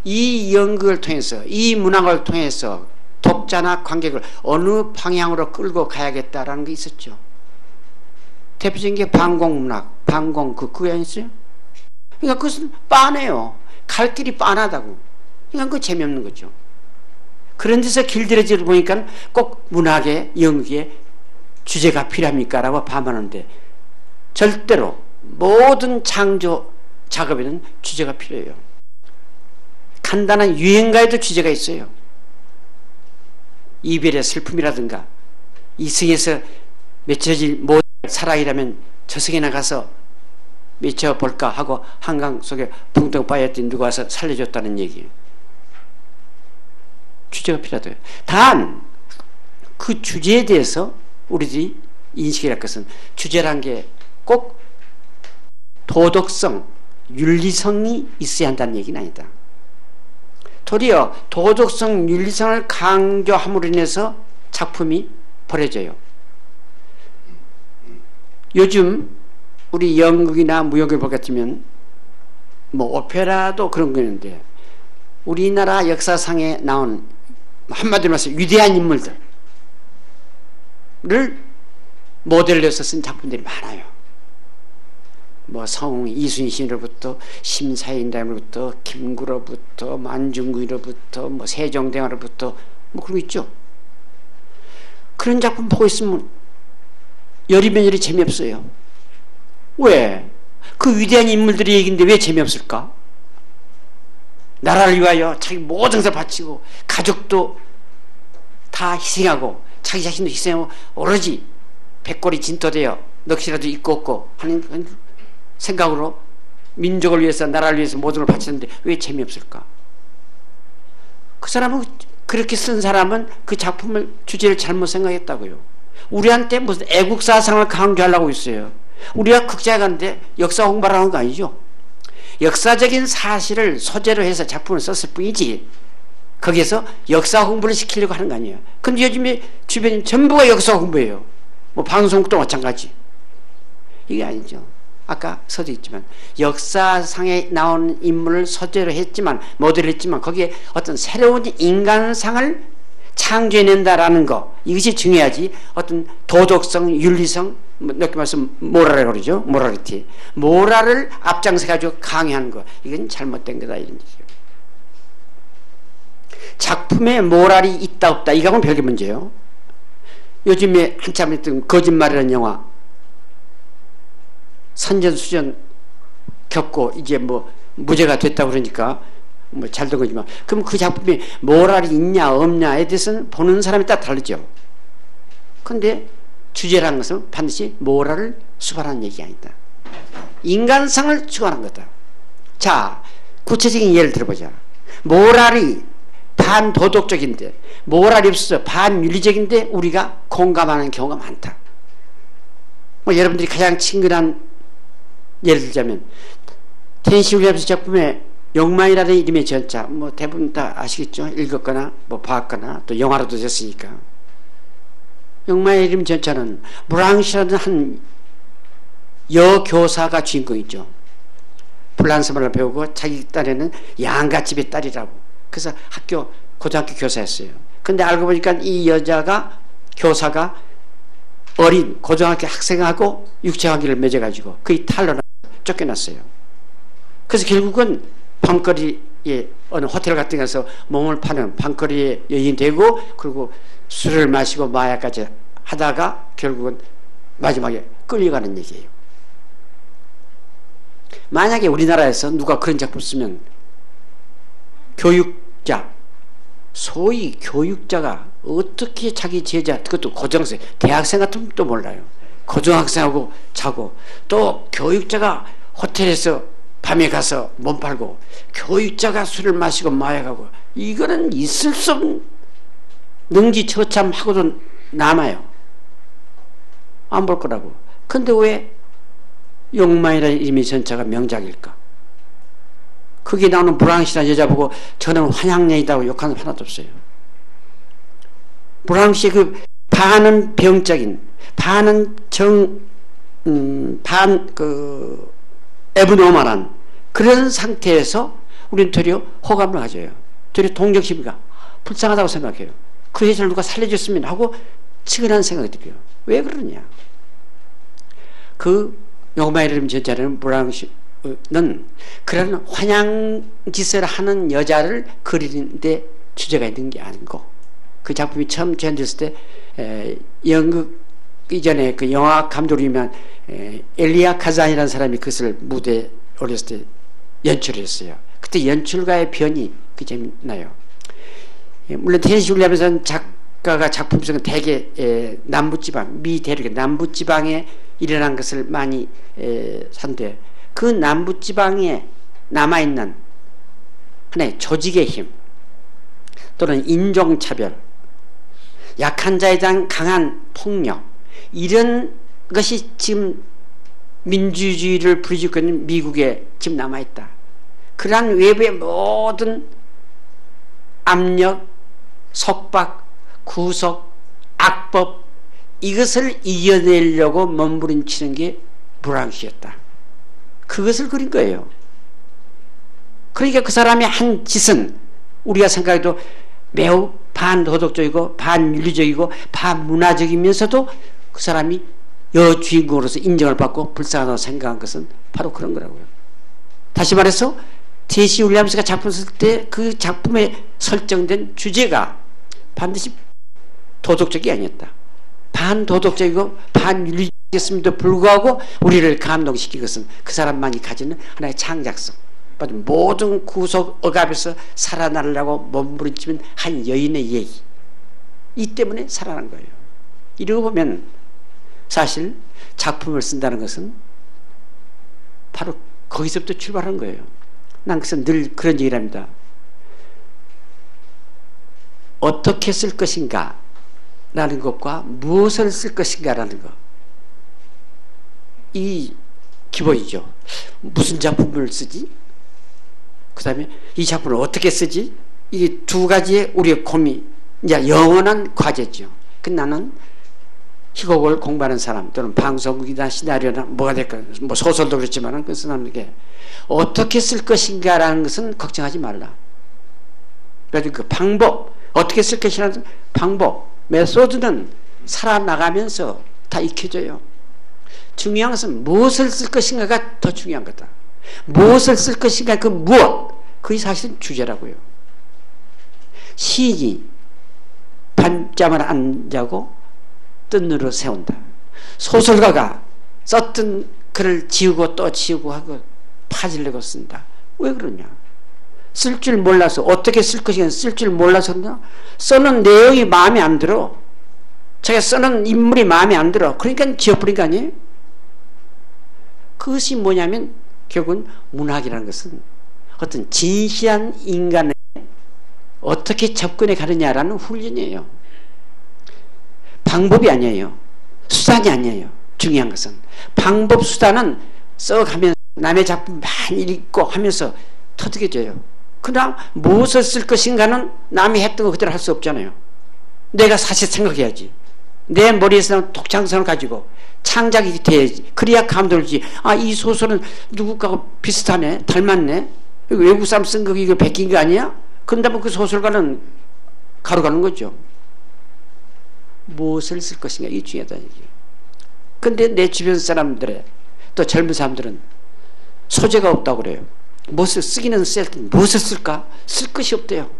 이 연극을 통해서, 이 문학을 통해서 독자나 관객을 어느 방향으로 끌고 가야겠다라는 게 있었죠. 대표적인 게 방공문학, 방공극, 그게 아니었어요? 그러니까 그것은 빤해요. 갈 길이 빤하다고. 그러니까 그거 재미없는 거죠. 그런 데서 길들여지다 보니까 꼭 문학에, 연극에 주제가 필요합니까? 라고 반문하는데, 절대로 모든 창조 작업에는 주제가 필요해요. 간단한 유행가에도 주제가 있어요. 이별의 슬픔이라든가, 이 성에서 맺혀질 모든 사랑이라면 저 성에 나가서 맺혀볼까 하고 한강 속에 붕덩 빠졌더니 누가 와서 살려줬다는 얘기예요. 주제가 필요하대요. 단 그 주제에 대해서 우리들이 인식할 것은, 주제란 게 꼭 도덕성, 윤리성이 있어야 한다는 얘기는 아니다. 도리어 도덕성, 윤리성을 강조함으로 인해서 작품이 버려져요. 요즘 우리 연극이나 무역을 볼 것 같으면 뭐 오페라도 그런 거 있는데, 우리나라 역사상에 나온 한마디로 말해서 위대한 인물들을 모델로 해서 쓴 작품들이 많아요. 뭐 이순신으로부터 심사인담으로부터 김구로부터 만중구로부터 뭐 세종대왕으로부터 뭐 그런 거 있죠. 그런 작품 보고 있으면 열이면열이 재미없어요. 왜? 그 위대한 인물들의 얘기인데 왜 재미없을까? 나라를 위하여 자기 모든 것을 바치고 가족도 다 희생하고 자기 자신도 희생하고 오로지 백골이 진토되어 넋이라도 있고 없고 하는 생각으로 민족을 위해서, 나라를 위해서 모든 걸 바치는데 왜 재미없을까? 그 사람은, 그렇게 쓴 사람은 그 작품을, 주제를 잘못 생각했다고요. 우리한테 무슨 애국사상을 강조하려고 있어요. 우리가 극장에 가는데 역사 홍보를 하는 거 아니죠. 역사적인 사실을 소재로 해서 작품을 썼을 뿐이지 거기에서 역사 홍보를 시키려고 하는 거 아니에요. 근데 요즘에 주변이 전부가 역사 홍보예요. 뭐 방송국도 마찬가지. 이게 아니죠. 아까 서도 있지만 역사상에 나오는 인물을 소재로 했지만 모델로 했지만 거기에 어떤 새로운 인간상을 창조해낸다라는 거, 이것이 중요하지. 어떤 도덕성, 윤리성, 넓게 말해서 모랄이라고 그러죠. 모랄리티, 모랄을 앞장서 가지고 강요하는 거, 이건 잘못된 거다 이런 얘기예요. 작품에 모랄이 있다 없다 이거하고는 별개 문제예요. 요즘에 한참 했던 거짓말이라는 영화, 산전수전 겪고 이제 뭐 무죄가 됐다고 그러니까 뭐 잘 된 거지만, 그럼 그 작품에 모랄이 있냐 없냐에 대해서는 보는 사람이 따라 다르죠. 그런데 주제라는 것은 반드시 모랄을 수반하는 얘기가 아니다. 인간성을 추구하는 거다. 자, 구체적인 예를 들어보자. 모랄이 반도덕적인데, 모랄이 없어서 반윤리적인데 우리가 공감하는 경우가 많다. 뭐 여러분들이 가장 친근한 예를 들자면 테니시 윌리엄스 작품에 영마이라는 이름의 전차, 뭐 대부분 다 아시겠죠? 읽었거나 뭐 봤거나 또 영화로도 됐으니까. 영마의 이름 전차는 브랑시라는 한 여교사가 주인공이죠. 프랑스말을 배우고 자기 딸에는 양가집의 딸이라고. 그래서 고등학교 교사였어요. 근데 알고 보니까 이 여자가, 교사가 어린 고등학교 학생하고 육체관계를 맺어가지고 그의 탈로 쫓겨났어요. 그래서 결국은 밤거리에 어느 호텔 같은 데서 몸을 파는 밤거리에 여인이 되고, 그리고 술을 마시고 마약까지 하다가 결국은 마지막에 끌려가는 얘기예요. 만약에 우리나라에서 누가 그런 작품 쓰면 교육자, 소위 교육자가 어떻게 자기 제자, 그것도 고등학생, 대학생 같으면 또 몰라요. 고등학생하고 자고, 또 교육자가 호텔에서 밤에 가서 몸 팔고, 교육자가 술을 마시고 마약하고, 이거는 있을 수 없는, 능지처참하고도 남아요. 안 볼 거라고. 근데 왜 욕망이라는 이름의 전차가 명작일까? 거기에 나오는 브랑시라는 여자 보고 저는 환양년이다고 욕하는 사람 하나도 없어요. 브랑시의 그 반은 병적인, 반은 에브노멀한 그런 상태에서 우리는 되려 호감을 가져요. 되려 동정심이가 불쌍하다고 생각해요. 그 여자를 누가 살려줬으면 하고 측은한 생각이 들어요. 왜 그러냐? 그 욕망의 이름 전차라는 브랑시는 그런 환양짓을 하는 여자를 그리는데 주제가 있는 게 아니고, 그 작품이 처음 제작됐을 때 연극 이전에 그 영화 감독이면 엘리야 카잔이라는 사람이 그것을 무대에 올렸을 때 연출을 했어요. 그때 연출가의 변이 그 재밌나요? 물론 테니시 윌리엄스는 작가가 작품 속은 대개 남부지방, 미 대륙의 남부지방에 일어난 것을 많이 산데, 그 남부지방에 남아있는 하나의 조직의 힘 또는 인종차별, 약한 자에 대한 강한 폭력, 이런 것이 지금 민주주의를 부르짖고 있는 미국에 지금 남아있다. 그러한 외부의 모든 압력, 속박, 구속, 악법, 이것을 이겨내려고 몸부림치는 게 브랑시였다. 그것을 그린 거예요. 그러니까 그 사람의 한 짓은 우리가 생각해도 매우 반도덕적이고 반윤리적이고 반문화적이면서도 그 사람이 여주인공으로서 인정을 받고 불쌍하다고 생각한 것은 바로 그런 거라고요. 다시 말해서 테니시 윌리엄스가 작품 쓸 때 그 작품에 설정된 주제가 반드시 도덕적이 아니었다. 반도덕적이고 반윤리적이었음에도 불구하고 우리를 감동시킨 것은 그 사람만이 가지는 하나의 창작성, 모든 구속 억압에서 살아나려고 몸부림치는 한 여인의 얘기, 이 때문에 살아난 거예요. 이러고 보면 사실 작품을 쓴다는 것은 바로 거기서부터 출발한 거예요. 난 그래서 늘 그런 얘기를 합니다. 어떻게 쓸 것인가 라는 것과 무엇을 쓸 것인가 라는 것, 이 기본이죠. 무슨 작품을 쓰지? 그 다음에 이 작품을 어떻게 쓰지? 이게 두 가지의 우리의 고민, 이제 영원한 과제죠. 그 나는 희곡을 공부하는 사람 또는 방송국이나 시나리오나 뭐가 될까 뭐 소설도 그렇지만은 그 사람에게 어떻게 쓸 것인가라는 것은 걱정하지 말라. 그래서 그 방법 어떻게 쓸 것이라는 방법 메소드는 살아나가면서 다 익혀져요. 중요한 것은 무엇을 쓸 것인가가 더 중요한 거다. 무엇을 쓸 것인가 그 무엇 그게 사실은 주제라고요. 시인이 밤잠을 안 자고 뜬 눈으로 세운다. 소설가가 썼던 글을 지우고 또 지우고 하고 파지려고 쓴다. 왜 그러냐? 쓸 줄 몰라서 어떻게 쓸 것인가 쓸 줄 몰라서 써는 내용이 마음에 안 들어. 자기가 써는 인물이 마음에 안 들어. 그러니까 지워버린 거 아니에요? 그것이 뭐냐면 결국은 문학이라는 것은 어떤 진실한 인간에 어떻게 접근해 가느냐라는 훈련이에요. 방법이 아니에요. 수단이 아니에요. 중요한 것은 방법 수단은 써가면서 남의 작품 많이 읽고 하면서 터득해져요. 그러나 무엇을 쓸 것인가는 남이 했던 거 그대로 할 수 없잖아요. 내가 사실 생각해야지. 내 머리에서 독창성을 가지고 창작이 돼야지. 그래야 감돌지. 아, 이 소설은 누구하고 비슷하네, 닮았네. 외국 사람 쓴 거 이거 베낀 거 아니야? 그런다면 그 소설가는 가로가는 거죠. 무엇을 쓸 것인가 이게 중요하다는 얘기예요. 근데 내 주변 사람들의 또 젊은 사람들은 소재가 없다고 그래요. 무엇을 쓰기는 쓸 텐데 무엇을 쓸까? 쓸 것이 없대요.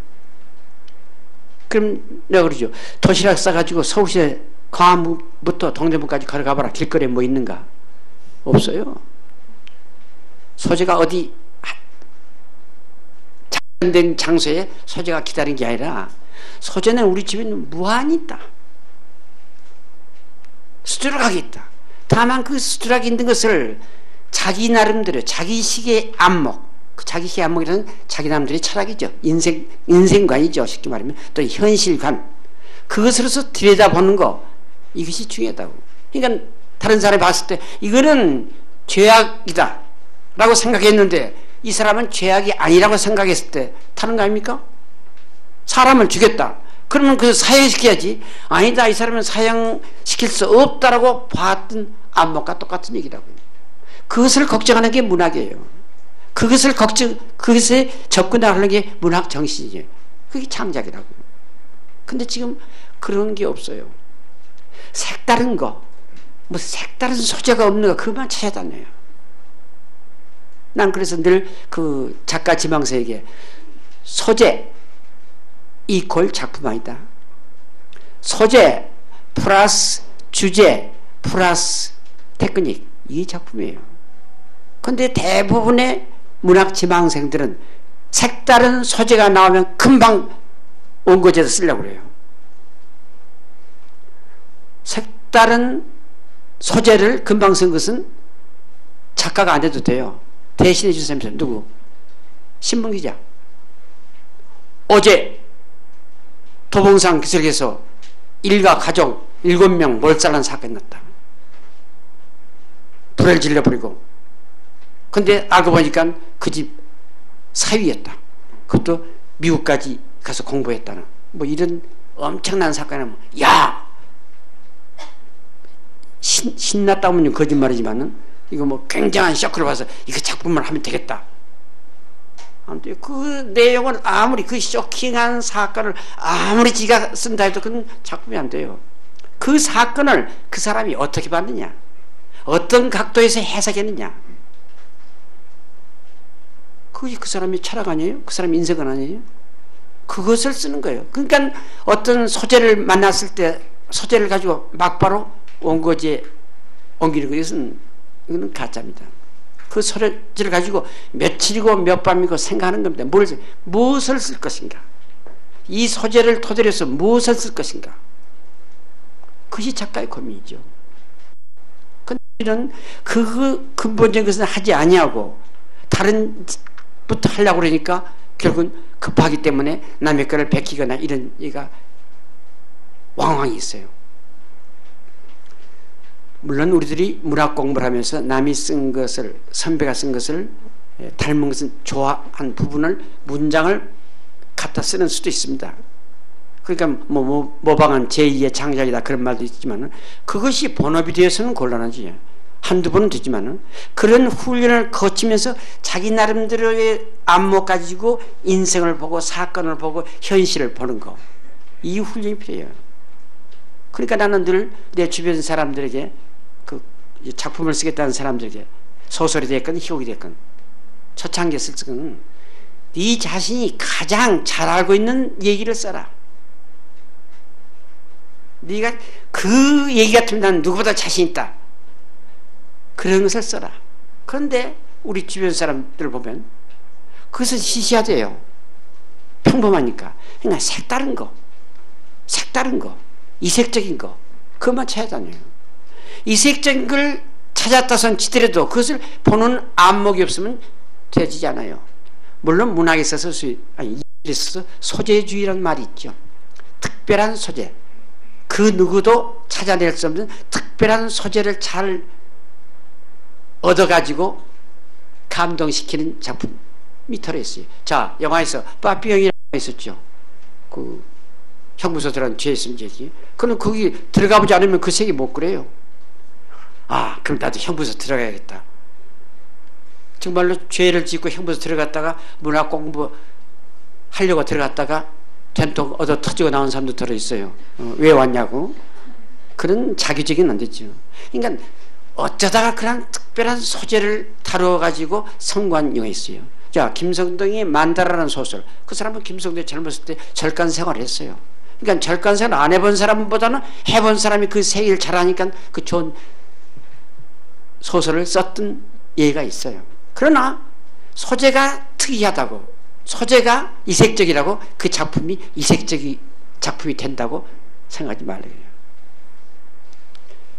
그럼 내가 그러죠. 도시락 싸가지고 서울시에 광화문부터 동대문까지 걸어가봐라. 길거리에 뭐 있는가? 없어요. 소재가 어디 작전된 장소에 소재가 기다린 게 아니라 소재는 우리 집에는 무한히 있다. 수두룩하게 있다. 다만 그 수두룩하게 있는 것을 자기 나름대로 자기식의 안목, 그 자기식의 안목이라는 자기 나름대로의 철학이죠. 인생관이죠. 쉽게 말하면 또 현실관, 그것으로서 들여다보는 거, 이것이 중요하다고. 그러니까 다른 사람이 봤을 때 이거는 죄악이다 라고 생각했는데 이 사람은 죄악이 아니라고 생각했을 때 다른 거 아닙니까? 사람을 죽였다. 그러면 그 사형시켜야지. 아니다, 이 사람은 사형시킬 수 없다라고 봤던 안목과 똑같은 얘기라고요. 그것을 걱정하는 게 문학이에요. 그것에 접근하는 게 문학 정신이에요. 그게 창작이라고요. 근데 지금 그런 게 없어요. 색다른 거, 뭐 색다른 소재가 없는 거, 그것만 찾아다녀요. 난 그래서 늘 그 작가 지망생에게 소재 이퀄 작품 아니다. 소재 플러스 주제 플러스 테크닉, 이 작품이에요. 근데 대부분의 문학 지망생들은 색다른 소재가 나오면 금방 원고지에서 쓰려고 그래요. 색다른 소재를 금방 쓴 것은 작가가 안 해도 돼요. 대신해 주세요. 누구? 신문기자. 어제 도봉산 기슭에서 일가 가족 7명 몰살한 사건이 났다. 불을 질러버리고. 근데 알고 보니까 그 집 사위였다. 그것도 미국까지 가서 공부했다는 뭐 이런 엄청난 사건은 야! 신났다면 거짓말이지만은 이거 뭐 굉장한 쇼크를 봐서 이거 작품을 하면 되겠다. 아무튼 그 내용은 아무리 그 쇼킹한 사건을 아무리 지가 쓴다 해도 그건 작품이 안 돼요. 그 사건을 그 사람이 어떻게 봤느냐, 어떤 각도에서 해석했느냐, 그게 그 사람의 철학 아니에요? 그 사람의 인생관 아니에요? 그것을 쓰는 거예요. 그러니까 어떤 소재를 만났을 때 소재를 가지고 막바로 원고지에 옮기는 것은 이거는 가짜입니다. 그 소재를 가지고 며칠이고 몇 밤이고 생각하는 겁니다. 무엇을 쓸 것인가? 이 소재를 토대로 해서 무엇을 쓸 것인가? 그것이 작가의 고민이죠. 근데 우리는 그 근본적인 것은 하지 아니하고 다른 부터 하려고 그러니까 결국은 급하기 때문에 남의 거를 베끼거나 이런 얘가 왕왕이 있어요. 물론 우리들이 문학 공부를 하면서 남이 쓴 것을, 선배가 쓴 것을 닮은 것은 좋아한 부분을, 문장을 갖다 쓰는 수도 있습니다. 그러니까 모방한 제2의 창작이다 그런 말도 있지만은 그것이 본업이 되어서는 곤란하지. 한두 번은 되지만은 그런 훈련을 거치면서 자기 나름대로의 안목 가지고 인생을 보고 사건을 보고 현실을 보는 거. 이 훈련이 필요해요. 그러니까 나는 늘 내 주변 사람들에게 그 작품을 쓰겠다는 사람들에게 소설이 됐건 희곡이 됐건 초창기에 쓸 적은 네 자신이 가장 잘 알고 있는 얘기를 써라. 네가 그 얘기 같으면 난 누구보다 자신 있다. 그런 것을 써라. 그런데 우리 주변 사람들을 보면 그것은 시시하대요. 평범하니까. 그러니까 색다른 거, 이색적인 거, 그것만 찾아다녀요. 이색적인 걸 찾았다선 치더라도 그것을 보는 안목이 없으면 되지 않아요. 물론 문학에 있어서 소재주의라는 말이 있죠. 특별한 소재. 그 누구도 찾아낼 수 없는 특별한 소재를 잘 얻어가지고 감동시키는 작품이 들어있어요. 자, 영화에서 빠삐형이라고 있었죠. 그 형무소 들어간 죄 있으면 죄지. 그는 거기 들어가보지 않으면 그 색이 못 그래요. 아, 그럼 나도 형무소 들어가야겠다. 정말로 죄를 짓고 형무소 들어갔다가 문학 공부 하려고 들어갔다가 된통 얻어 터지고 나온 사람도 들어있어요. 왜 왔냐고. 그런 자기적인 안 됐죠. 그러니까 어쩌다가 그런 특별한 소재를 다뤄가지고 성공한 영화 있어요. 자, 김성동의 만다라는 소설. 그 사람은 김성동이 젊었을 때 절간 생활을 했어요. 그러니까 절간 생활 안 해본 사람보다는 해본 사람이 그 세계를 잘 아니까 그 좋은 소설을 썼던 예가 있어요. 그러나 소재가 특이하다고, 소재가 이색적이라고 그 작품이 이색적인 작품이 된다고 생각하지 말래요.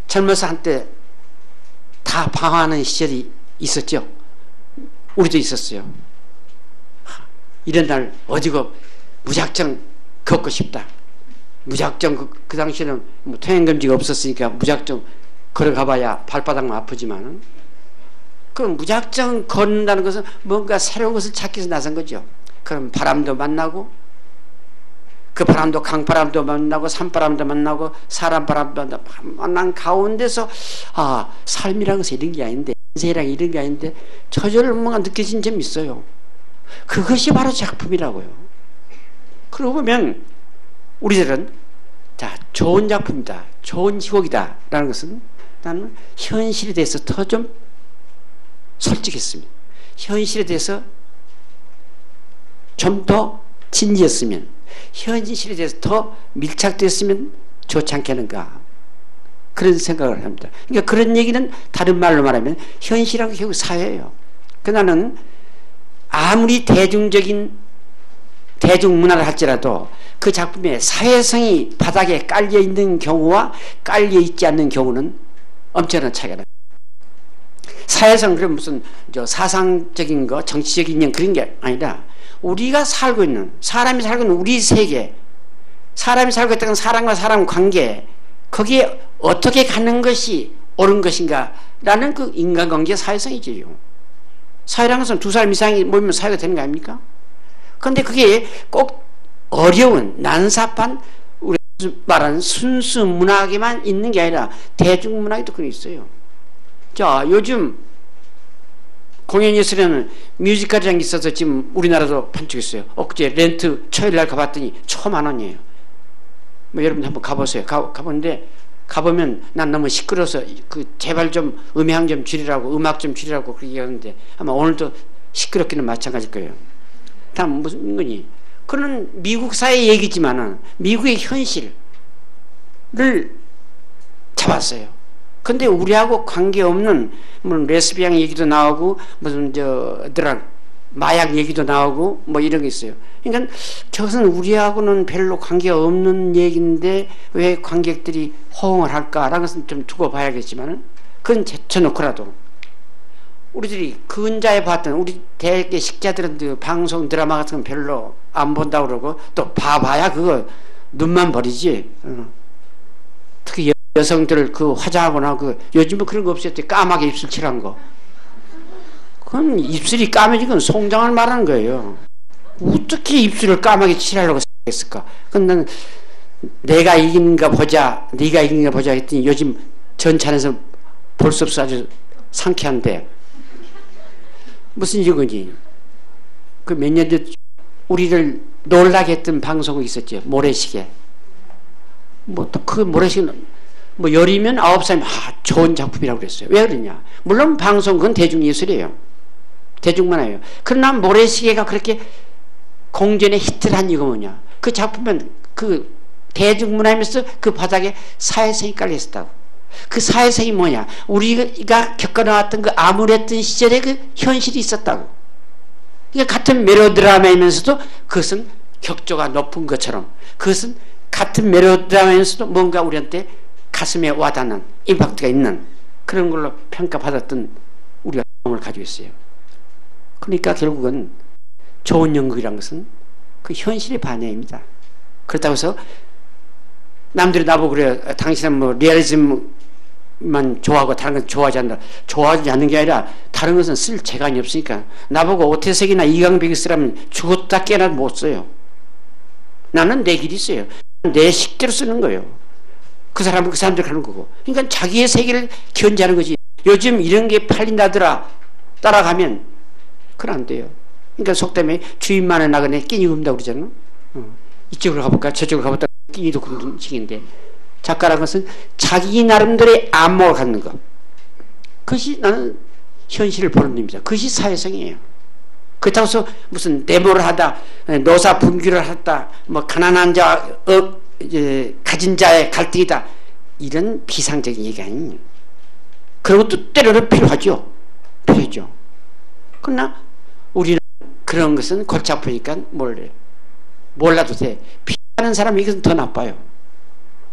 젊어서 한때 다 방황하는 시절이 있었죠. 우리도 있었어요. 이런 날 어디고 무작정 걷고 싶다. 무작정 그 당시에는 뭐 통행금지가 없었으니까 무작정 걸어가봐야 발바닥만 아프지만은 그럼 무작정 걷는다는 것은 뭔가 새로운 것을 찾기 위해서 나선 거죠. 그럼 바람도 만나고 그 바람도 강바람도 만나고 산바람도 만나고 사람바람도 만난 가운데서 아, 삶이라는 것은 이런 게 아닌데 인생이란 이런 게 아닌데 저절로 뭔가 느껴진 점이 있어요. 그것이 바로 작품이라고요. 그러고 보면 우리들은 자, 좋은 작품이다, 좋은 희곡이다 라는 것은 나는 현실에 대해서 더 좀 솔직했으면, 현실에 대해서 좀 더 진지했으면, 현실에 대해서 더 밀착됐으면 좋지 않겠는가, 그런 생각을 합니다. 그러니까 그런 얘기는 다른 말로 말하면 현실하고 결국 사회예요. 그 나는 아무리 대중문화를 할지라도 그 작품에 사회성이 바닥에 깔려 있는 경우와 깔려 있지 않는 경우는 엄청난 차이가 나요. 사회성, 그럼 무슨 사상적인 거, 정치적인 그런 게 아니라 우리가 살고 있는, 사람이 살고 있는 우리 세계, 사람이 살고 있다는 사람과 사람 관계, 거기에 어떻게 가는 것이 옳은 것인가 라는 그 인간관계 사회성이지요. 사회라는 것은 두 사람 이상이 모이면 사회가 되는 거 아닙니까? 그런데 그게 꼭 어려운 난삽한 우리 말하는 순수 문학에만 있는 게 아니라 대중문학에도 그런 게 있어요. 자, 요즘 공연예술에는 뮤지컬이라는 게 있어서 지금 우리나라도 판촉했어요. 엊그제 렌트 초일날 가봤더니 10,000,000원이에요. 뭐 여러분 한번 가보세요. 가보는데 가보면 난 너무 시끄러워서 그 제발 좀 음향 좀 줄이라고, 음악 좀 줄이라고 그렇게 얘기하는데 아마 오늘도 시끄럽기는 마찬가지일 거예요. 다음 무슨 거니? 그는 미국 사회 얘기지만은 미국의 현실을 잡았어요. 근데 우리하고 관계없는 무슨 레스비앙 얘기도 나오고 무슨 마약 얘기도 나오고 뭐 이런 게 있어요. 그러니까 저것은 우리하고는 별로 관계없는 얘기인데 왜 관객들이 호응을 할까라는 것은 좀 두고 봐야겠지만은 그건 제쳐놓고라도 우리들이 근자에 봤던 우리 대개 식자들은 방송 드라마 같은 건 별로 안 본다고 그러고 또 봐봐야 그거 눈만 버리지. 특히 여성들 그 화장하거나 요즘은 그런 거 없었대. 까맣게 입술 칠한 거. 그건 입술이 까매진 건 송장을 말하는 거예요. 어떻게 입술을 까맣게 칠하려고 생각했을까? 그건 난 내가 이긴가 보자, 네가 이긴가 보자 했더니 요즘 전찬에서 볼 수 없어 아주 상쾌한데 무슨 이유니? 그 몇 년 전 우리를 놀라게 했던 방송이 있었죠. 모래시계. 뭐 또 그 모래시계는 뭐 열이면 9살이면 좋은 작품이라고 그랬어요. 왜 그러냐? 물론 방송 그건 대중예술이에요. 대중문화예요. 그러나 모래시계가 그렇게 공전에 히트를 한 이유가 뭐냐? 그 작품은 그 대중문화이면서 그 바닥에 사회성이 깔려 있었다고. 그 사회성이 뭐냐? 우리가 겪어나왔던 그 암울했던 시절에 그 현실이 있었다고. 그러니까 같은 멜로드라마이면서도 그것은 격조가 높은 것처럼, 그것은 같은 멜로드라마이면서도 뭔가 우리한테 가슴에 와닿는 임팩트가 있는 그런 걸로 평가받았던 우리가 경험을 가지고 있어요. 그러니까 결국은 좋은 연극이란 것은 그 현실의 반영입니다. 그렇다고 해서 남들이 나보고 그래요. 당신은 뭐 리얼리즘만 좋아하고 다른 건 좋아하지 않는다. 좋아하지 않는 게 아니라 다른 것은 쓸 재간이 없으니까. 나보고 오태석이나 이강백이 쓰라면 죽었다 깨어나도 못 써요. 나는 내 길이 있어요. 내 식대로 쓰는 거예요. 그 사람은 그 사람대로 가는 거고. 그러니까 자기의 세계를 견지하는 거지. 요즘 이런 게 팔린다더라 따라가면 그건 안 돼요. 그러니까 속담에 주인만에 나가네 끼니 굽는다고 그러잖아. 이쪽으로 가볼까 저쪽으로 가볼까 끼니도 굽는 식인데, 작가라는 것은 자기 나름대로의 안목을 갖는 것, 그것이 나는 현실을 보는 놈입니다. 그것이 사회성이에요. 그렇다고 해서 무슨 데모를 하다, 노사 분규를 하다, 뭐 가난한 자, 가진 자의 갈등이다, 이런 비상적인 얘기 아니에요. 그런 것도 때로는 필요하죠. 필요하죠. 그러나 우리는 그런 것은 골치 아프니까 몰라도 돼. 피하는 사람이 이것은 더 나빠요.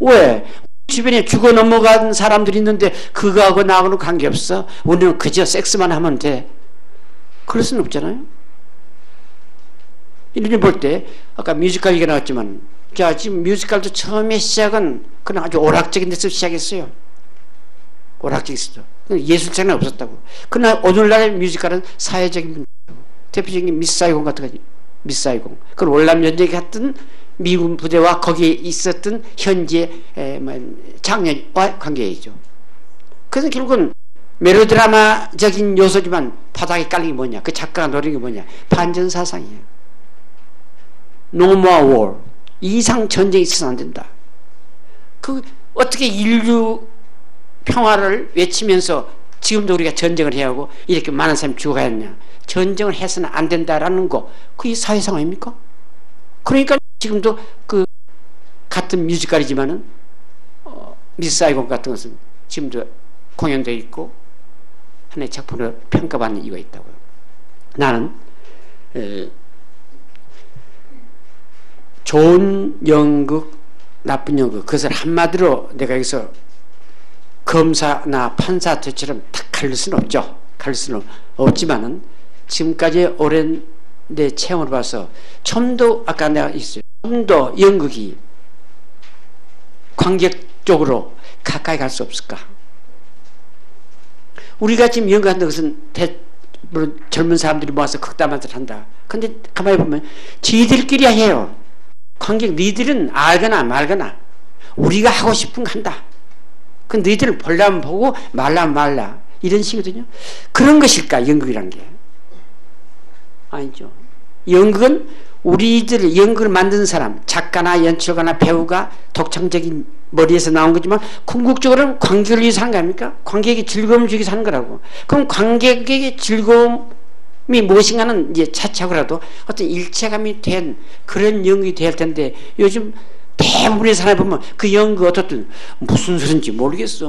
왜? 주변에 죽어 넘어간 사람들이 있는데 그거하고 나하고는 관계없어. 우리는 그저 섹스만 하면 돼. 그럴 수는 없잖아요. 이런 볼 때 아까 뮤지컬 얘기가 나왔지만, 자 지금 뮤지컬도 처음에 시작은 그냥 아주 오락적인 데서 시작했어요. 오락적이었어. 예술장은 없었다고. 그러나 오늘날의 뮤지컬은 사회적인 문제예요. 대표적인 미스 사이공 같은 거, 미스 사이공. 그건 월남 전쟁에 갔던 미군 부대와 거기에 있었던 현재 장년과 관계이죠. 그래서 결국은 멜로드라마적인 요소지만 바닥에 깔린 게 뭐냐? 그 작가가 노린 게 뭐냐? 반전사상이에요. No more war. 이상 전쟁이 있어서는 안 된다. 그 어떻게 인류 평화를 외치면서 지금도 우리가 전쟁을 해야 하고 이렇게 많은 사람이 죽어가야 하느냐? 전쟁을 해서는 안 된다라는 거, 그게 사회상 아닙니까? 그러니까 지금도 그 같은 뮤지컬이지만은 미스 사이공 같은 것은 지금도 공연되어 있고 하나의 작품으로 평가받는 이유가 있다고요. 나는 좋은 연극, 나쁜 연극, 그것을 한마디로 내가 여기서 검사나 판사처럼 딱 가릴 수는 없죠. 가릴 수는 없지만은 지금까지 오랜 내 체험을 봐서 좀 더, 아까 내가 있어요. 좀 더 연극이 관객 쪽으로 가까이 갈 수 없을까? 우리가 지금 연극한다는 것은 물론 젊은 사람들이 모아서 극담한테 한다. 근데 가만히 보면 지들끼리 해요. 관객 니들은 알거나 말거나 우리가 하고 싶은 거 한다. 그 너희들을 보려면 보고 말라면 말라, 이런 식이거든요. 그런 것일까 연극이란 게? 아니죠. 연극은 우리들 연극을 만드는 사람, 작가나 연출가나 배우가 독창적인 머리에서 나온 거지만 궁극적으로는 관객을 위해서 하는 거 아닙니까? 관객에게 즐거움을 주기 위해서 하는 거라고. 그럼 관객에게 즐거움이 무엇인가는 이제 차치하고라도 어떤 일체감이 된 그런 연극이 될 텐데, 요즘 대부분의 사람을 보면 그 연극 어떻든 무슨 소린지 모르겠어.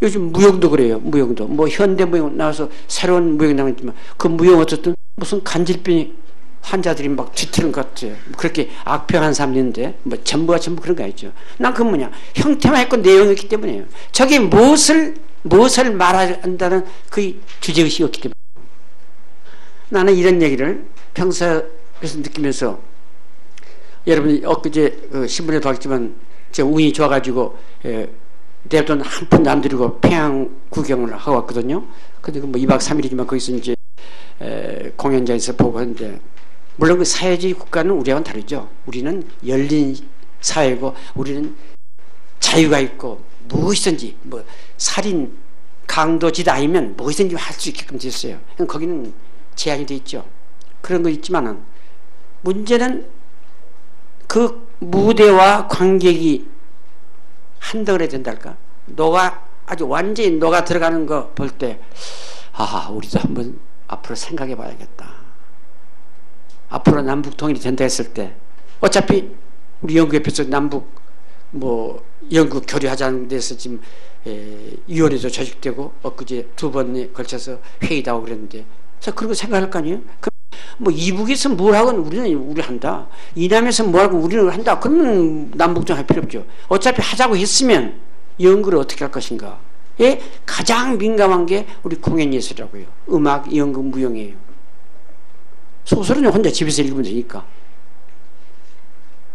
요즘 무용도 그래요. 무용도 뭐 현대 무용 나와서 새로운 무용 나왔지만 그 무용 어쨌든 무슨 간질병 환자들이 막 뒤트는 것 같아요. 그렇게 악평한 사람이 있는데 뭐 전부가 전부 그런 거 아니죠. 난 그 뭐냐, 형태만 있고 내용이었기 때문에요. 저게 무엇을 말한다는 그 주제의식이 없기 때문에. 나는 이런 얘기를 평소에서 느끼면서, 여러분이 엊그제 그 신문에도 봤지만 제가 운이 좋아가지고 대부분 한 푼도 안 들이고 평양 구경을 하고 왔거든요. 근데 뭐 2박 3일이지만 거기서 이제 공연장에서 보고 하는데, 물론 그 사회주의 국가는 우리와는 다르죠. 우리는 열린 사회고 우리는 자유가 있고 무엇이든지 뭐 살인 강도짓 아니면 무엇이든지 할 수 있게끔 됐어요. 거기는 제한이 돼 있죠. 그런 거 있지만은 문제는 그 무대와 관객이 한덩어리 된달까? 아주 완전히 녹아 들어가는 거 볼 때, 우리도 한번 앞으로 생각해 봐야겠다. 앞으로 남북 통일이 된다 했을 때, 어차피 우리 연구협회에서 남북 연구 교류하자는 데서 지금 위원회도 조직되고 엊그제 2번에 걸쳐서 회의도 하고 그랬는데, 그래서 그런 거 생각할 거 아니에요? 이북에서 뭘 하건 우리 한다. 이남에서 뭘 하건 우리는 한다. 그러면 남북정 할 필요 없죠. 어차피 하자고 했으면 연구를 어떻게 할 것인가. 예? 가장 민감한 게 우리 공연예술이라고요. 음악, 연극, 무용이에요. 소설은 혼자 집에서 읽으면 되니까.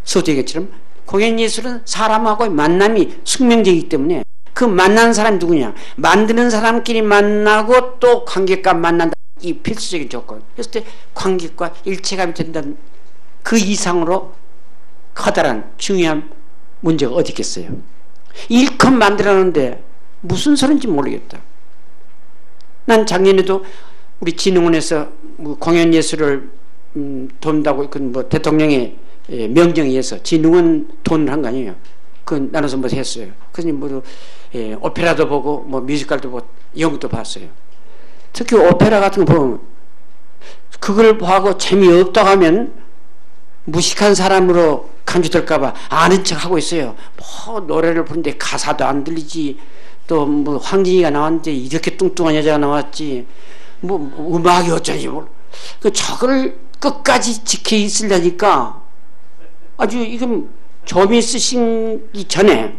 서두에게처럼 공연예술은 사람하고의 만남이 숙명적이기 때문에 그 만나는 사람이 누구냐. 만드는 사람끼리 만나고 또 관객과 만난다. 이 필수적인 조건. 그랬을 때 관객과 일체감이 된다는 그 이상으로 커다란 중요한 문제가 어디 있겠어요. 일컷 만들어놨는데 무슨 소린지 모르겠다. 난 작년에도 우리 진흥원에서 공연예술을 돈다고 대통령의 명령에 의해서 진흥원 돈을 한 거 아니에요. 그건 나눠서 했어요. 그래서 오페라도 보고 뮤지컬도 보고 연극도 봤어요. 특히 오페라 같은 거 보면 그걸 보고 재미없다고 하면 무식한 사람으로 간주될까봐 아는 척 하고 있어요. 노래를 부르는데 가사도 안 들리지. 또 황진이가 나왔는데 이렇게 뚱뚱한 여자가 나왔지. 음악이 어쩌지. 저걸 끝까지 지켜 있으려니까 아주 이건 재미있으시기 전에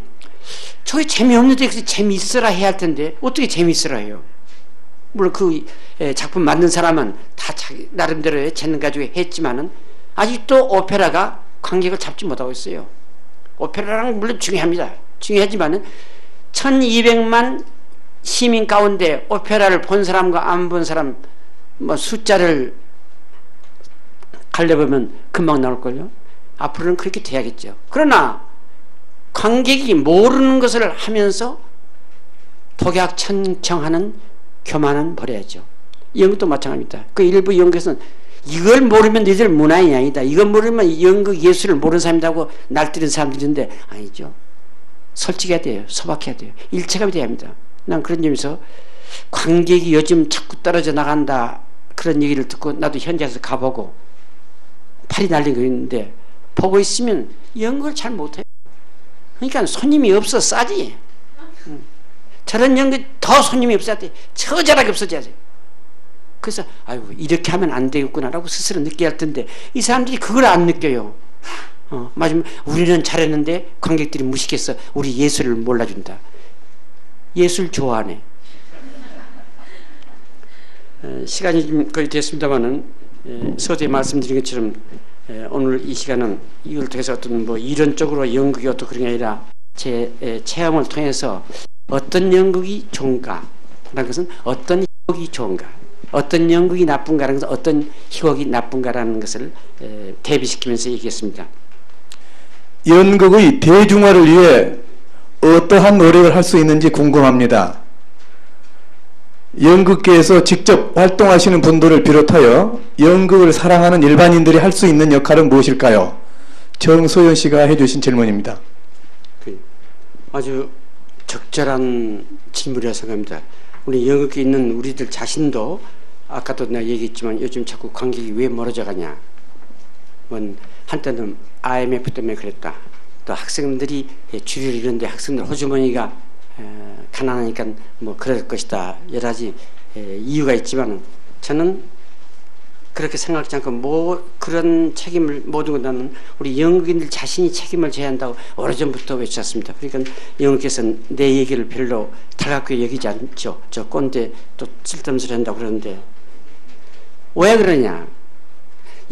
저게 재미없는데 재미있으라 해야 할 텐데 어떻게 재미있으라 해요. 물론 그 작품 만든 사람은 다 자기 나름대로의 재능 가지고 했지만은 아직도 오페라가 관객을 잡지 못하고 있어요. 오페라랑 물론 중요합니다. 중요하지만은 1200만 시민 가운데 오페라를 본 사람과 안 본 사람 숫자를 갈려보면 금방 나올걸요. 앞으로는 그렇게 돼야겠죠. 그러나 관객이 모르는 것을 하면서 독약천청하는 교만은 버려야죠. 연극도 마찬가지입니다. 그 일부 연극에서는 이걸 모르면 너희들 문화인이 아니다. 이걸 모르면 연극 예술을 모르는 사람이라고 날뛰는 사람들인데 아니죠. 솔직해야 돼요. 소박해야 돼요. 일체감이 돼야 합니다. 난 그런 점에서 관객이 요즘 자꾸 떨어져 나간다 그런 얘기를 듣고 나도 현장에서 가보고 팔이 날린 거 있는데 보고 있으면 연극을 잘 못해요. 그러니까 손님이 없어 싸지. 저런 연극 더 손님이 없어야 돼. 처절하게 없어져야 돼. 그래서 아이고 이렇게 하면 안 되겠구나라고 스스로 느껴야 할 텐데 이 사람들이 그걸 안 느껴요. 마지막 우리는 잘했는데 관객들이 무식해서 우리 예술을 몰라준다. 예술 좋아하네. 시간이 좀 거의 됐습니다만은 서두에 말씀드린 것처럼 오늘 이 시간은 이걸 통해서 어떤 이론적으로 연극이 어떤 그런 게 아니라 제 체험을 통해서 어떤 연극이 좋은가 라는 것은 어떤 희곡이 좋은가, 어떤 연극이 나쁜가라는 것은 어떤 희곡이 나쁜가라는 것을 대비시키면서 얘기했습니다. 연극의 대중화를 위해 어떠한 노력을 할 수 있는지 궁금합니다. 연극계에서 직접 활동하시는 분들을 비롯하여 연극을 사랑하는 일반인들이 할 수 있는 역할은 무엇일까요? 정소연 씨가 해주신 질문입니다. 아주 적절한 질문이라고 생각합니다. 우리 연극계에 있는 우리들 자신도 아까도 내가 얘기했지만 요즘 자꾸 관객이 왜 멀어져 가냐. 한때는 IMF 때문에 그랬다. 또 학생들이 주류를 이런데 학생들 호주머니가 가난하니까 그럴 것이다. 여러 가지 이유가 있지만 저는 그렇게 생각하지 않고 그런 책임을 모든 것 나는 우리 연극인들 자신이 책임을 져야 한다고 오래전부터 외쳤습니다. 그러니까 연극에서는 내 얘기를 별로 달갑게 여기지 않죠. 저 꼰대 또 쓸데없는 소리 한다고 그러는데 왜 그러냐.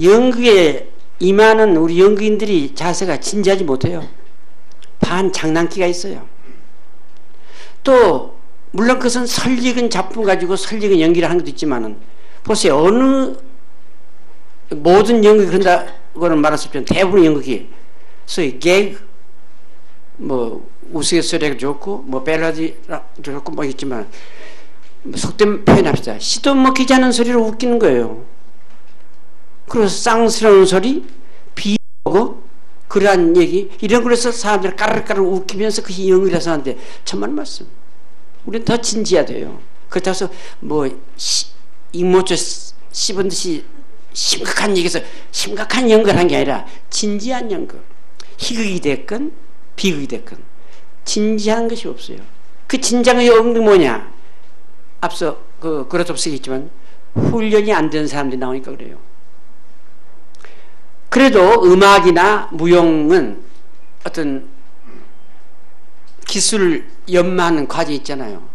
연극에 임하는 우리 연극인들이 자세가 진지하지 못해요. 반 장난기가 있어요. 또 물론 그것은 설익은 작품 가지고 설익은 연기를 하는 것도 있지만은 보세요. 어느 모든 연극이 그런다고는 말할 수 없지만 대부분 연극이 소위 개그, 뭐 우스갯소리가 좋고 뭐 벨라디도 좋고 뭐 있지만 속된 표현합시다. 시도 먹히지 않은 소리로 웃기는 거예요. 그래서 쌍스러운 소리, 비하고 그러한 얘기 이런 거에서 사람들 까르르까르 웃기면서 그것이 연극이라서 하는데 천만 말씀. 우리는 더 진지해야 돼요. 그렇다고 해서 뭐 익모초 씹은 듯이 심각한 얘기에서 심각한 연극을 한 게 아니라 진지한 연극. 희극이 됐건 비극이 됐건 진지한 것이 없어요. 그 진지한 것이 없는 게 뭐냐? 앞서 그것도 쓰겠지만 훈련이 안 된 사람들이 나오니까 그래요. 그래도 음악이나 무용은 어떤 기술을 연마하는 과정이 있잖아요.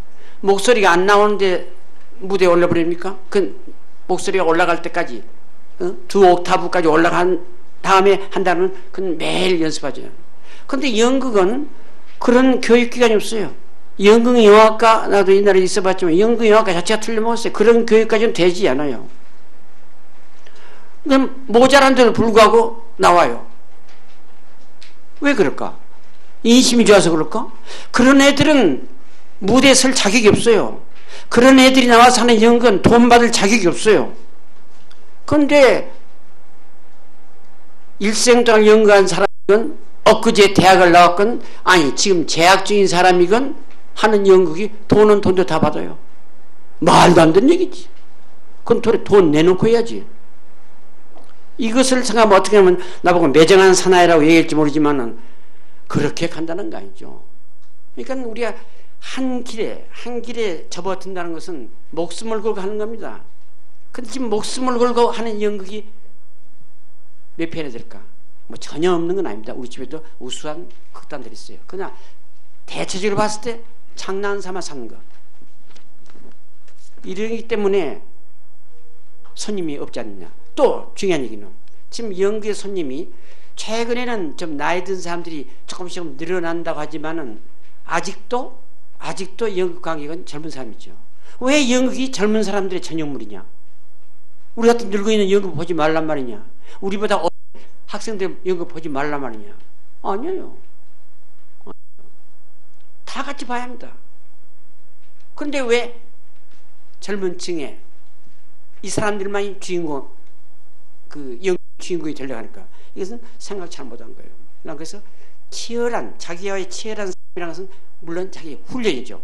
목소리가 안 나오는데 무대에 올려버립니까? 그 목소리가 올라갈 때까지 두 옥타브까지 올라간 다음에 한다면 그건 매일 연습하죠. 그런데 연극은 그런 교육기관이 없어요. 연극 영화과 나도 옛날에 있어봤지만 연극 영화과 자체가 틀려먹었어요. 그런 교육까지는 되지 않아요. 그럼 모자란 데도 불구하고 나와요. 왜 그럴까? 인심이 좋아서 그럴까? 그런 애들은 무대에 설 자격이 없어요. 그런 애들이 나와서 하는 연극은 돈 받을 자격이 없어요. 그런데 일생 동안 연극한 사람은 엊그제 대학을 나왔건 아니 지금 재학 중인 사람이건 하는 연극이 돈은 돈도 다 받아요. 말도 안 되는 얘기지. 그건 돈 내놓고 해야지. 이것을 생각하면 어떻게 하면 나보고 매정한 사나이라고 얘기할지 모르지만은 그렇게 간다는 거 아니죠. 그러니까 우리가 한 길에 접어든다는 것은 목숨을 걸고 하는 겁니다. 근데 지금 목숨을 걸고 하는 연극이 몇 편이 될까? 뭐 전혀 없는 건 아닙니다. 우리 집에도 우수한 극단들이 있어요. 그냥 대체적으로 봤을 때 장난 삼아 사는 거. 이러기 때문에 손님이 없지 않느냐. 또 중요한 얘기는 지금 연극의 손님이 최근에는 좀 나이 든 사람들이 조금씩 늘어난다고 하지만은 아직도 연극 관객은 젊은 사람이죠. 왜 연극이 젊은 사람들의 전용물이냐? 우리 같은 늙어있는 연극 보지 말란 말이냐? 우리보다 학생들 연극 보지 말란 말이냐? 아니에요. 다 같이 봐야 합니다. 그런데 왜 젊은 층에 이 사람들만이 주인공, 연극 주인공이 되려고 하니까 이것은 생각 잘못한 거예요. 그래서 자기와의 치열한 싸움이라는 것은 물론 자기 훈련이죠.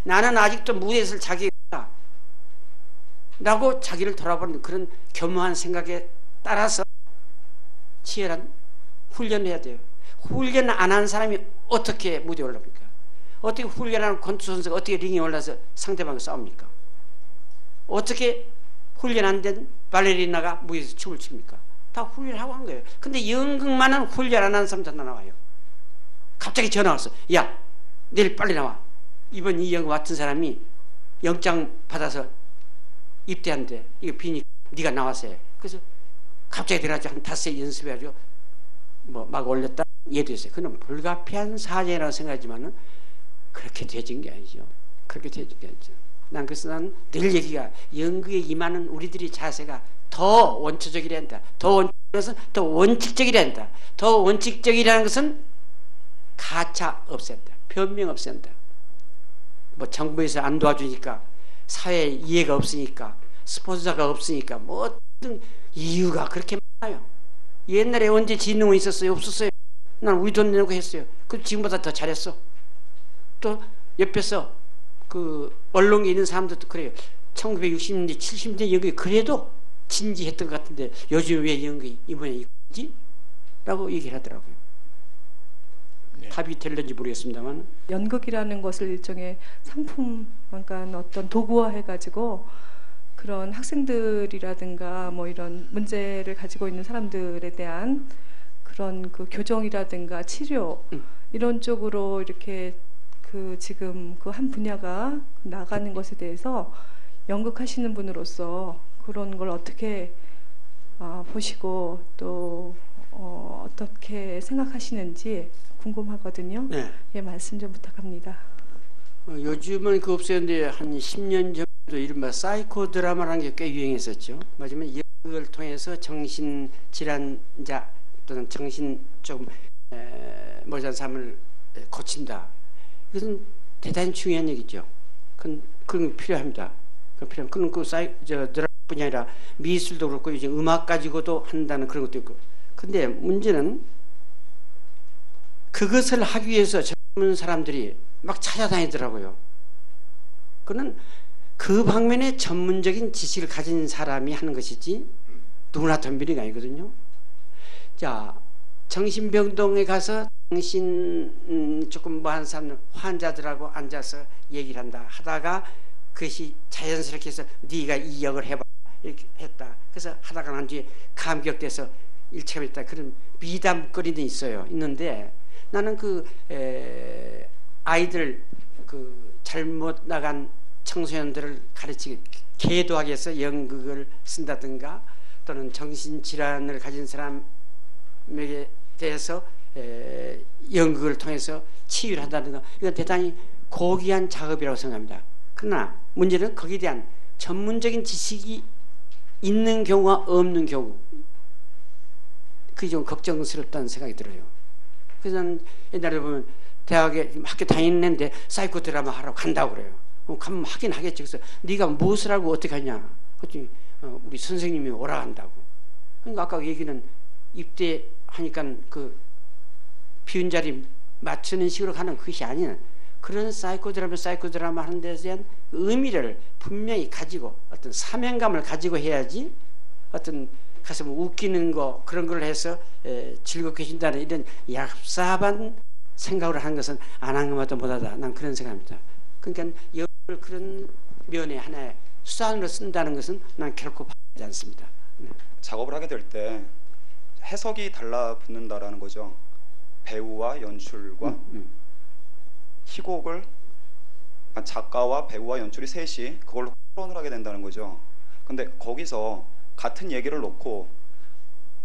나는 아직도 무대에서 자기가 라고 자기를 돌아보는 그런 겸허한 생각에 따라서 치열한 훈련을 해야 돼요. 훈련 안 한 사람이 어떻게 무대에 올라옵니까? 어떻게 훈련하는 권투 선수가 어떻게 링에 올라서 상대방과 싸웁니까? 어떻게 훈련 안 된 발레리나가 무대에서 춤을 춥니까? 다 훈련하고 한 거예요. 근데 연극만은 훈련 안 한 사람 다 나와요. 갑자기 전화 왔어. 야, 내일 빨리 나와. 이번 이 연극 맡은 사람이 영장 받아서 입대한대. 이거 비니까 네가 나와서 해. 그래서 갑자기 들어가지고 한 5세 연습해가지고 뭐 막 올렸다. 예도했어요. 그건 불가피한 사정이라고 생각하지만은 그렇게 되진 게 아니죠. 그렇게 되진 게 아니죠. 그래서 난 늘 얘기가 연극에 임하는 우리들이 자세가 더 원초적이라 한다. 더 원칙적이라 한다. 더 원칙적이라는 것은 가차 없앤다. 변명 없앤다. 뭐 정부에서 안 도와주니까 사회에 이해가 없으니까 스폰서가 없으니까 뭐 어떤 이유가 그렇게 많아요. 옛날에 언제 진흥원 있었어요? 없었어요. 난 우리 돈 내고 했어요. 그 지금보다 더 잘했어. 또 옆에서 그 언론에 있는 사람들도 그래요. 1960년대 70년대 연극이 그래도 진지했던 것 같은데 요즘 왜 연극이 이번에 있지? 라고 얘기를 하더라고요. 네. 답이 될는지 모르겠습니다만 연극이라는 것을 일종의 상품, 그러니까 어떤 도구화해가지고 그런 학생들이라든가 뭐 이런 문제를 가지고 있는 사람들에 대한 그런 그 교정이라든가 치료 이런 쪽으로 이렇게 그 지금 그 한 분야가 나가는 것에 대해서 연극하시는 분으로서 그런 걸 어떻게 보시고 또 어떻게 생각하시는지 궁금하거든요. 네. 예, 말씀 좀 부탁합니다. 요즘은 그 없었는데 한 10년 전에도 이른바 사이코 드라마라는 게 꽤 유행했었죠. 맞으면 연극을 통해서 정신 질환자 또는 정신 좀 모자란 사람을 고친다. 이것은 대단히 중요한 얘기죠. 그건 필요합니다. 그건 그 드라마뿐이 아니라 미술도 그렇고 이제 음악 가지고도 한다는 그런 것도 있고. 근데 문제는 그것을 하기 위해서 젊은 사람들이 막 찾아다니더라고요. 그는 그 방면에 전문적인 지식을 가진 사람이 하는 것이지 누구나 덤비는 게 아니거든요. 자, 정신병동에 가서 정신 조금 뭐한 사람 환자들하고 앉아서 얘기를 한다 하다가 그것이 자연스럽게 해서 네가 이 역을 해봐 이렇게 했다. 그래서 하다가 난 뒤에 감격돼서 일체감 있다. 그런 미담거리는 있는데 나는 아이들 잘못 나간 청소년들을 가르치기 계도하기 위해서 연극을 쓴다든가 또는 정신질환을 가진 사람에게 대해서 연극을 통해서 치유를 한다든가 이건 대단히 고귀한 작업이라고 생각합니다. 그러나 문제는 거기에 대한 전문적인 지식이 있는 경우와 없는 경우 그게 좀 걱정스럽다는 생각이 들어요. 그래서 저는 옛날에 보면 대학에 학교 다니는데 사이코 드라마 하러 간다고 그래요. 가면 하긴 하겠지. 그래서 네가 무엇을 하고 어떻게 하냐. 그랬더니 우리 선생님이 오라 한다고. 그러니까 아까 얘기는 입대하니까 그 비운 자리 맞추는 식으로 가는 것이 아니라 그런 사이코 드라마 하는 데에 대한 의미를 분명히 가지고 어떤 사명감을 가지고 해야지 어떤 가서 뭐 웃기는 거 그런 걸 해서 즐겁게 해준다는 이런 얍삽한 생각을 하는 것은 안 한 것마다 못하다. 난 그런 생각합니다. 그러니까 연극을 그런 면에 하나의 수단으로 쓴다는 것은 난 결코 바라지 않습니다. 작업을 하게 될 때 해석이 달라붙는다라는 거죠. 배우와 연출과 희곡을 작가와 배우와 연출이 셋이 그걸로 토론을 하게 된다는 거죠. 근데 거기서 같은 얘기를 놓고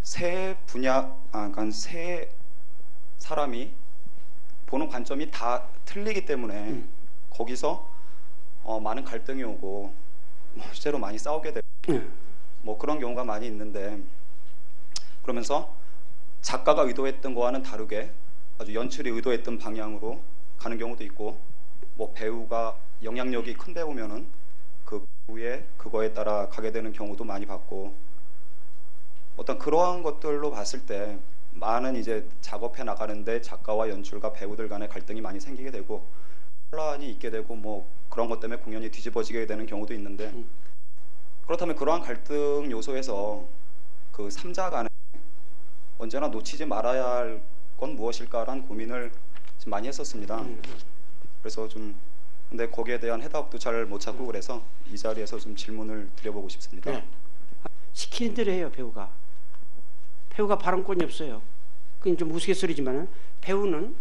세 그러니까 세 사람이 보는 관점이 다 틀리기 때문에 거기서 많은 갈등이 오고 실제로 많이 싸우게 되고 뭐 그런 경우가 많이 있는데 그러면서 작가가 의도했던 거와는 다르게 아주 연출이 의도했던 방향으로 가는 경우도 있고 뭐 배우가 영향력이 큰 배우면은 그 배우의 그거에 따라 가게 되는 경우도 많이 봤고 어떤 그러한 것들로 봤을 때 많은 이제 작업해 나가는데 작가와 연출가 배우들 간의 갈등이 많이 생기게 되고 혼란이 있게 되고 뭐 그런 것 때문에 공연이 뒤집어지게 되는 경우도 있는데 그렇다면 그러한 갈등 요소에서 그 3자 간에 언제나 놓치지 말아야 할 건 무엇일까라는 고민을 좀 많이 했었습니다. 그래서 좀 근데 거기에 대한 해답도 잘 못 찾고 그래서 이 자리에서 좀 질문을 드려보고 싶습니다. 네. 시키는 대로 해요. 배우가 발언권이 없어요. 그건 좀 우스갯소리지만 배우는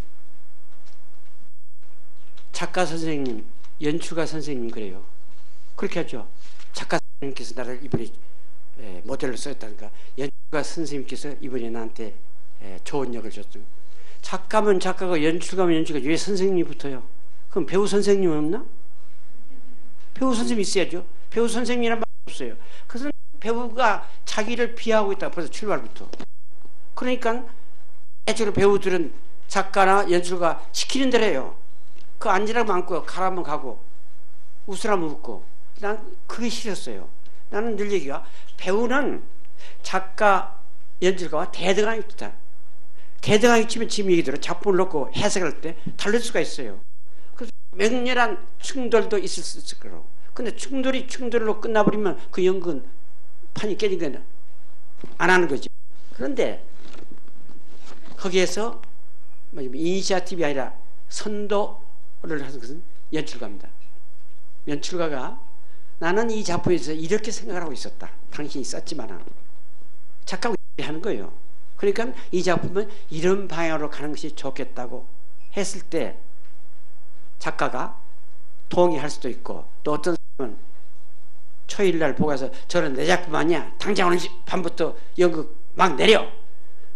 작가 선생님, 연출가 선생님 그래요. 그렇게 하죠. 작가 선생님께서 나를 이번에 모델로 썼다니까 연출가 선생님께서 이번에 나한테 좋은 역을 줬죠. 작가면 작가가 연출가면 연출가 왜 선생님이 붙어요? 그럼 배우 선생님 없나? 배우 선생님 있어야죠. 배우 선생님이란 말 없어요. 그래서 배우가 자기를 비하하고 있다. 벌써 출발부터. 그러니까 애초에 배우들은 작가나 연출가 시키는 대로 해요. 그 앉으라면 앉고 가라면 가고 웃으라면 웃고. 난 그게 싫었어요. 나는 늘 얘기가 배우는 작가 연출가와 대등하게 있다. 대등하게 치면 지금 얘기대로 작품을 놓고 해석할 때 다를 수가 있어요. 그래서 맹렬한 충돌도 있을 수 있을 거라고. 근데 충돌로 끝나버리면 그 연극은 판이 깨진 거는 안 하는 거죠. 그런데 거기에서 이니시아티브가 아니라 선도를 하는 것은 연출가입니다. 연출가가 나는 이 작품에서 이렇게 생각을 하고 있었다. 당신이 썼지만 작가가 하는 거예요. 그러니까 이 작품은 이런 방향으로 가는 것이 좋겠다고 했을 때 작가가 동의할 수도 있고 또 어떤 사람은 초일날 보고 와서 저는 내 작품 아니야. 당장 오늘 밤부터 연극 막 내려.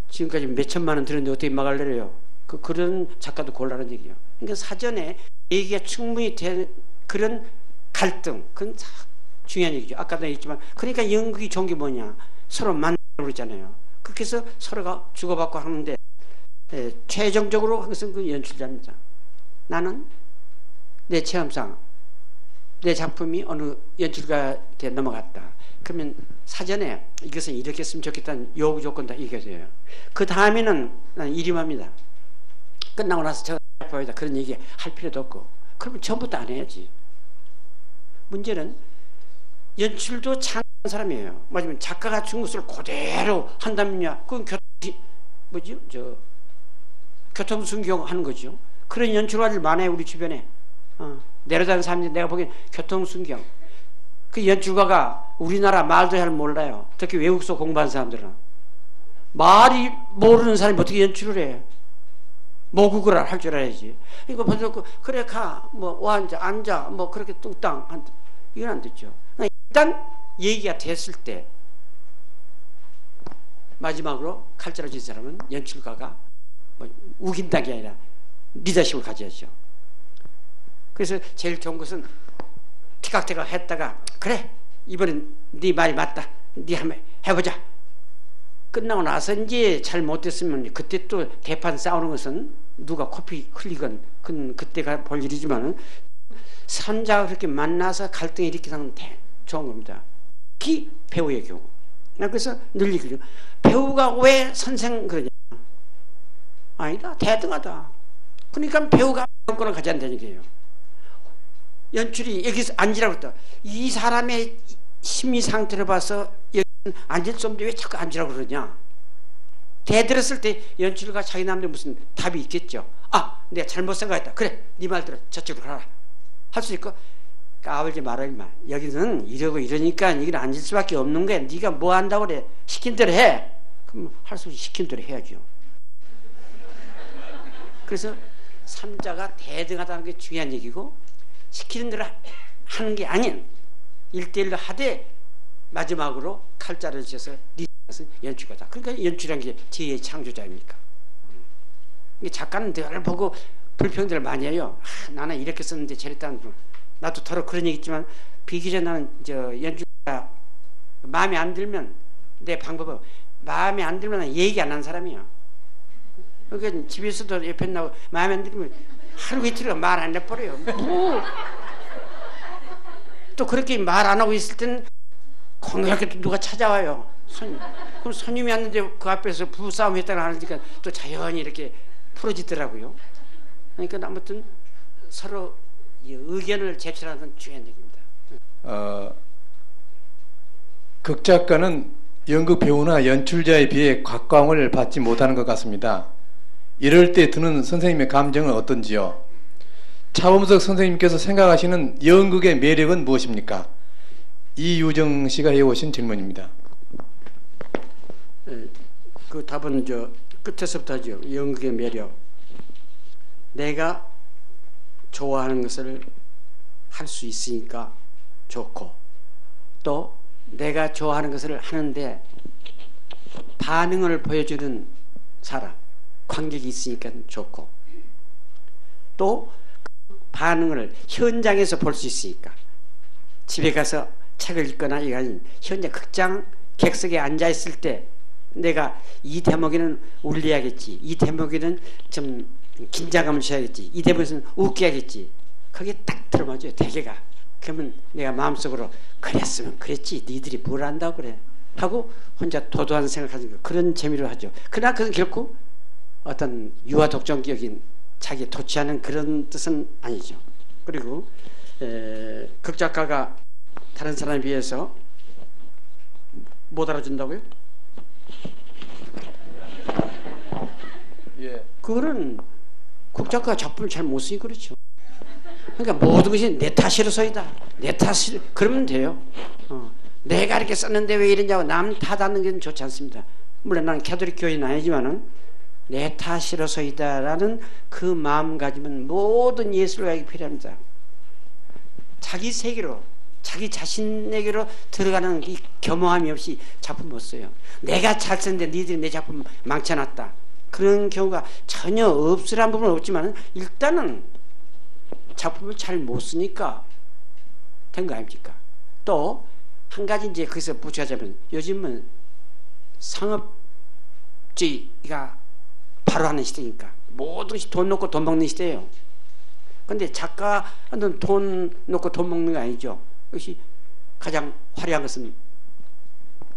지금까지 몇 천만 원 들었는데 어떻게 막을 내려요. 그런 작가도 곤란한 얘기예요. 그러니까 사전에 얘기가 충분히 된 그런 갈등 그건 중요한 얘기죠. 아까도 얘기했지만 그러니까 연극이 좋은 게 뭐냐. 서로 만나고 그러잖아요. 그렇게 해서 서로가 주고받고 하는데 최종적으로 한 것은 그 연출자입니다. 나는 내 체험상 내 작품이 어느 연출가한테 넘어갔다. 그러면 사전에 이것은 이렇게 했으면 좋겠다는 요구 조건 다 얘기해줘요. 그 다음에는 나는 일임합니다. 끝나고 나서 저 작품이다 그런 얘기 할 필요도 없고 그러면 처음부터 안 해야지. 문제는 연출도 창한 사람이에요. 맞으면 작가가 준 것을 그대로 한다면요. 그건 교통순경 하는 거죠. 그런 연출가들 많아요 우리 주변에. 내려다니는 사람들이 내가 보기엔 교통순경. 그 연출가가 우리나라 말도 잘 몰라요. 특히 외국서 공부한 사람들은 말이 모르는 사람이 어떻게 연출을 해? 모국을 할 줄 알아야지. 이거 벌써 그래 가 뭐 와 앉아 뭐 그렇게 뚱땅 이건 안 됐죠. 일단 얘기가 됐을 때 마지막으로 칼자루 친 사람은 연출가가 뭐 우긴다는 게 아니라 리더십을 가져야죠. 그래서 제일 좋은 것은 티각태각 했다가 그래 이번엔 네 말이 맞다 네 한번 해보자. 끝나고 나서 이제 잘 못됐으면 그때 또 대판 싸우는 것은 누가 코피 흘리건 그때가 볼 일이지만 선자가 그렇게 만나서 갈등이 일으키는 게 좋은 겁니다. 특히 배우의 경우. 그래서 늘 얘기해요. 배우가 왜 선생 그러냐? 아니다. 대등하다. 그러니까 배우가 여건을 가져야 된다는 얘기예요. 연출이 여기서 앉으라고 했다. 이 사람의 심리 상태를 봐서 여기 앉을 수 없는데 왜 자꾸 앉으라고 그러냐? 대들었을 때 연출가 자기 남들 무슨 답이 있겠죠. 아, 내가 잘못 생각했다. 그래, 네 말대로 저쪽으로 가라. 할 수 있고 까불지 마라 임마. 여기는 이러고 이러니까 이건 앉을 수밖에 없는 거야. 네가 뭐 한다고 그래. 시킨 대로 해. 그럼 할 수 없이 시킨 대로 해야죠. 그래서 삼자가 대등하다는 게 중요한 얘기고 시키는 대로 하는 게 아닌 1대1로 하되 마지막으로 칼자를 쥐어서 니는 연출가다. 그러니까 연출이라는 게 지혜의 창조자입니까? 작가는 늘 보고 불평들을 많이 해요. 나는 이렇게 썼는데 저랬다는 나도 더러 그런 얘기 있지만 비기전 나는 연출가 마음에 안 들면 내 방법은 마음에 안 들면 얘기 안 하는 사람이야. 그러니까 집에서도 옆에 나고 마음에 안 들면 하루 이틀 말 안 해버려요. 또 그렇게 말 안 하고 있을 때는 공교롭게 또 누가 찾아와요. 그럼 손님이 왔는데 그 앞에서 부부싸움 했다고 하니까 또 자연히 이렇게 풀어지더라고요. 그러니까 아무튼 서로 의견을 제출하는 건 중요한 얘기입니다. 극작가는 연극 배우나 연출자에 비해 각광을 받지 못하는 것 같습니다. 이럴 때 드는 선생님의 감정은 어떤지요? 차범석 선생님께서 생각하시는 연극의 매력은 무엇입니까? 이유정 씨가 해오신 질문입니다. 그 답은 끝에서부터 하죠. 연극의 매력. 내가 좋아하는 것을 할 수 있으니까 좋고 또 내가 좋아하는 것을 하는데 반응을 보여주는 사람, 관객이 있으니까 좋고 또 반응을 현장에서 볼 수 있으니까 집에 가서 책을 읽거나 이게 아닌 현장 극장 객석에 앉아 있을 때 내가 이 대목에는 울려야겠지, 이 대목에는 좀 긴장감을 줘야겠지, 이 대목에는 웃겨야겠지. 그게 딱 들어맞아요. 대개가. 그러면 내가 마음속으로 그랬으면 그랬지, 니들이 뭘 안다고 그래 하고 혼자 도도한 생각하는 거, 그런 재미로 하죠. 그러나 그건 결코 어떤 유아독존적인 자기 도취하는 그런 뜻은 아니죠. 그리고 극작가가 다른 사람에 비해서 못 알아준다고요? 예. 그거는 극작가가 작품을 잘 못 쓰니 그렇죠. 그러니까 모든 것이 내 탓이라서이다. 내 탓이 그러면 돼요. 내가 이렇게 썼는데 왜 이러냐고 남 탓하는 게 좋지 않습니다. 물론 나는 캐톨릭 교회는 아니지만은 내 탓이라서이다라는 그 마음가짐은 모든 예술가에게 필요합니다. 자기 세계로, 자기 자신에게로 들어가는 이 겸허함이 없이 작품 못 써요. 내가 잘 썼는데 니들이 내 작품 망쳐놨다. 그런 경우가 전혀 없으란 부분은 없지만 일단은 작품을 잘 못 쓰니까 된 거 아닙니까? 또 한 가지 이제 거기서 붙여자면 요즘은 상업주의가 바로 하는 시대니까 모든 것이 돈 놓고 돈 먹는 시대예요. 근데 작가는 돈 놓고 돈 먹는 거 아니죠. 역시 가장 화려한 것은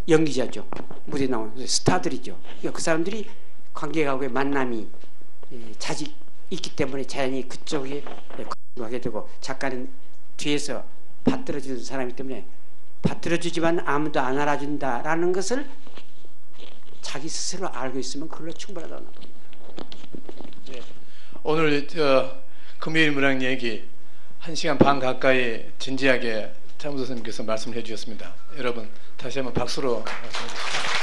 연기자죠. 무대에 나오는 스타들이죠. 그러니까 그 사람들이 관객하고의 만남이 자주 있기 때문에 자연히 그쪽에 가게 되고, 작가는 뒤에서 받들어주는 사람이기 때문에 받들어주지만 아무도 안 알아준다라는 것을 자기 스스로 알고 있으면 그걸로 충분하다고 봅니다. 네. 오늘 금요일 문학 얘기 1시간 반 가까이 진지하게 차문석 선생님께서 말씀을 해주셨습니다. 여러분 다시 한번 박수로 말씀해 주시죠.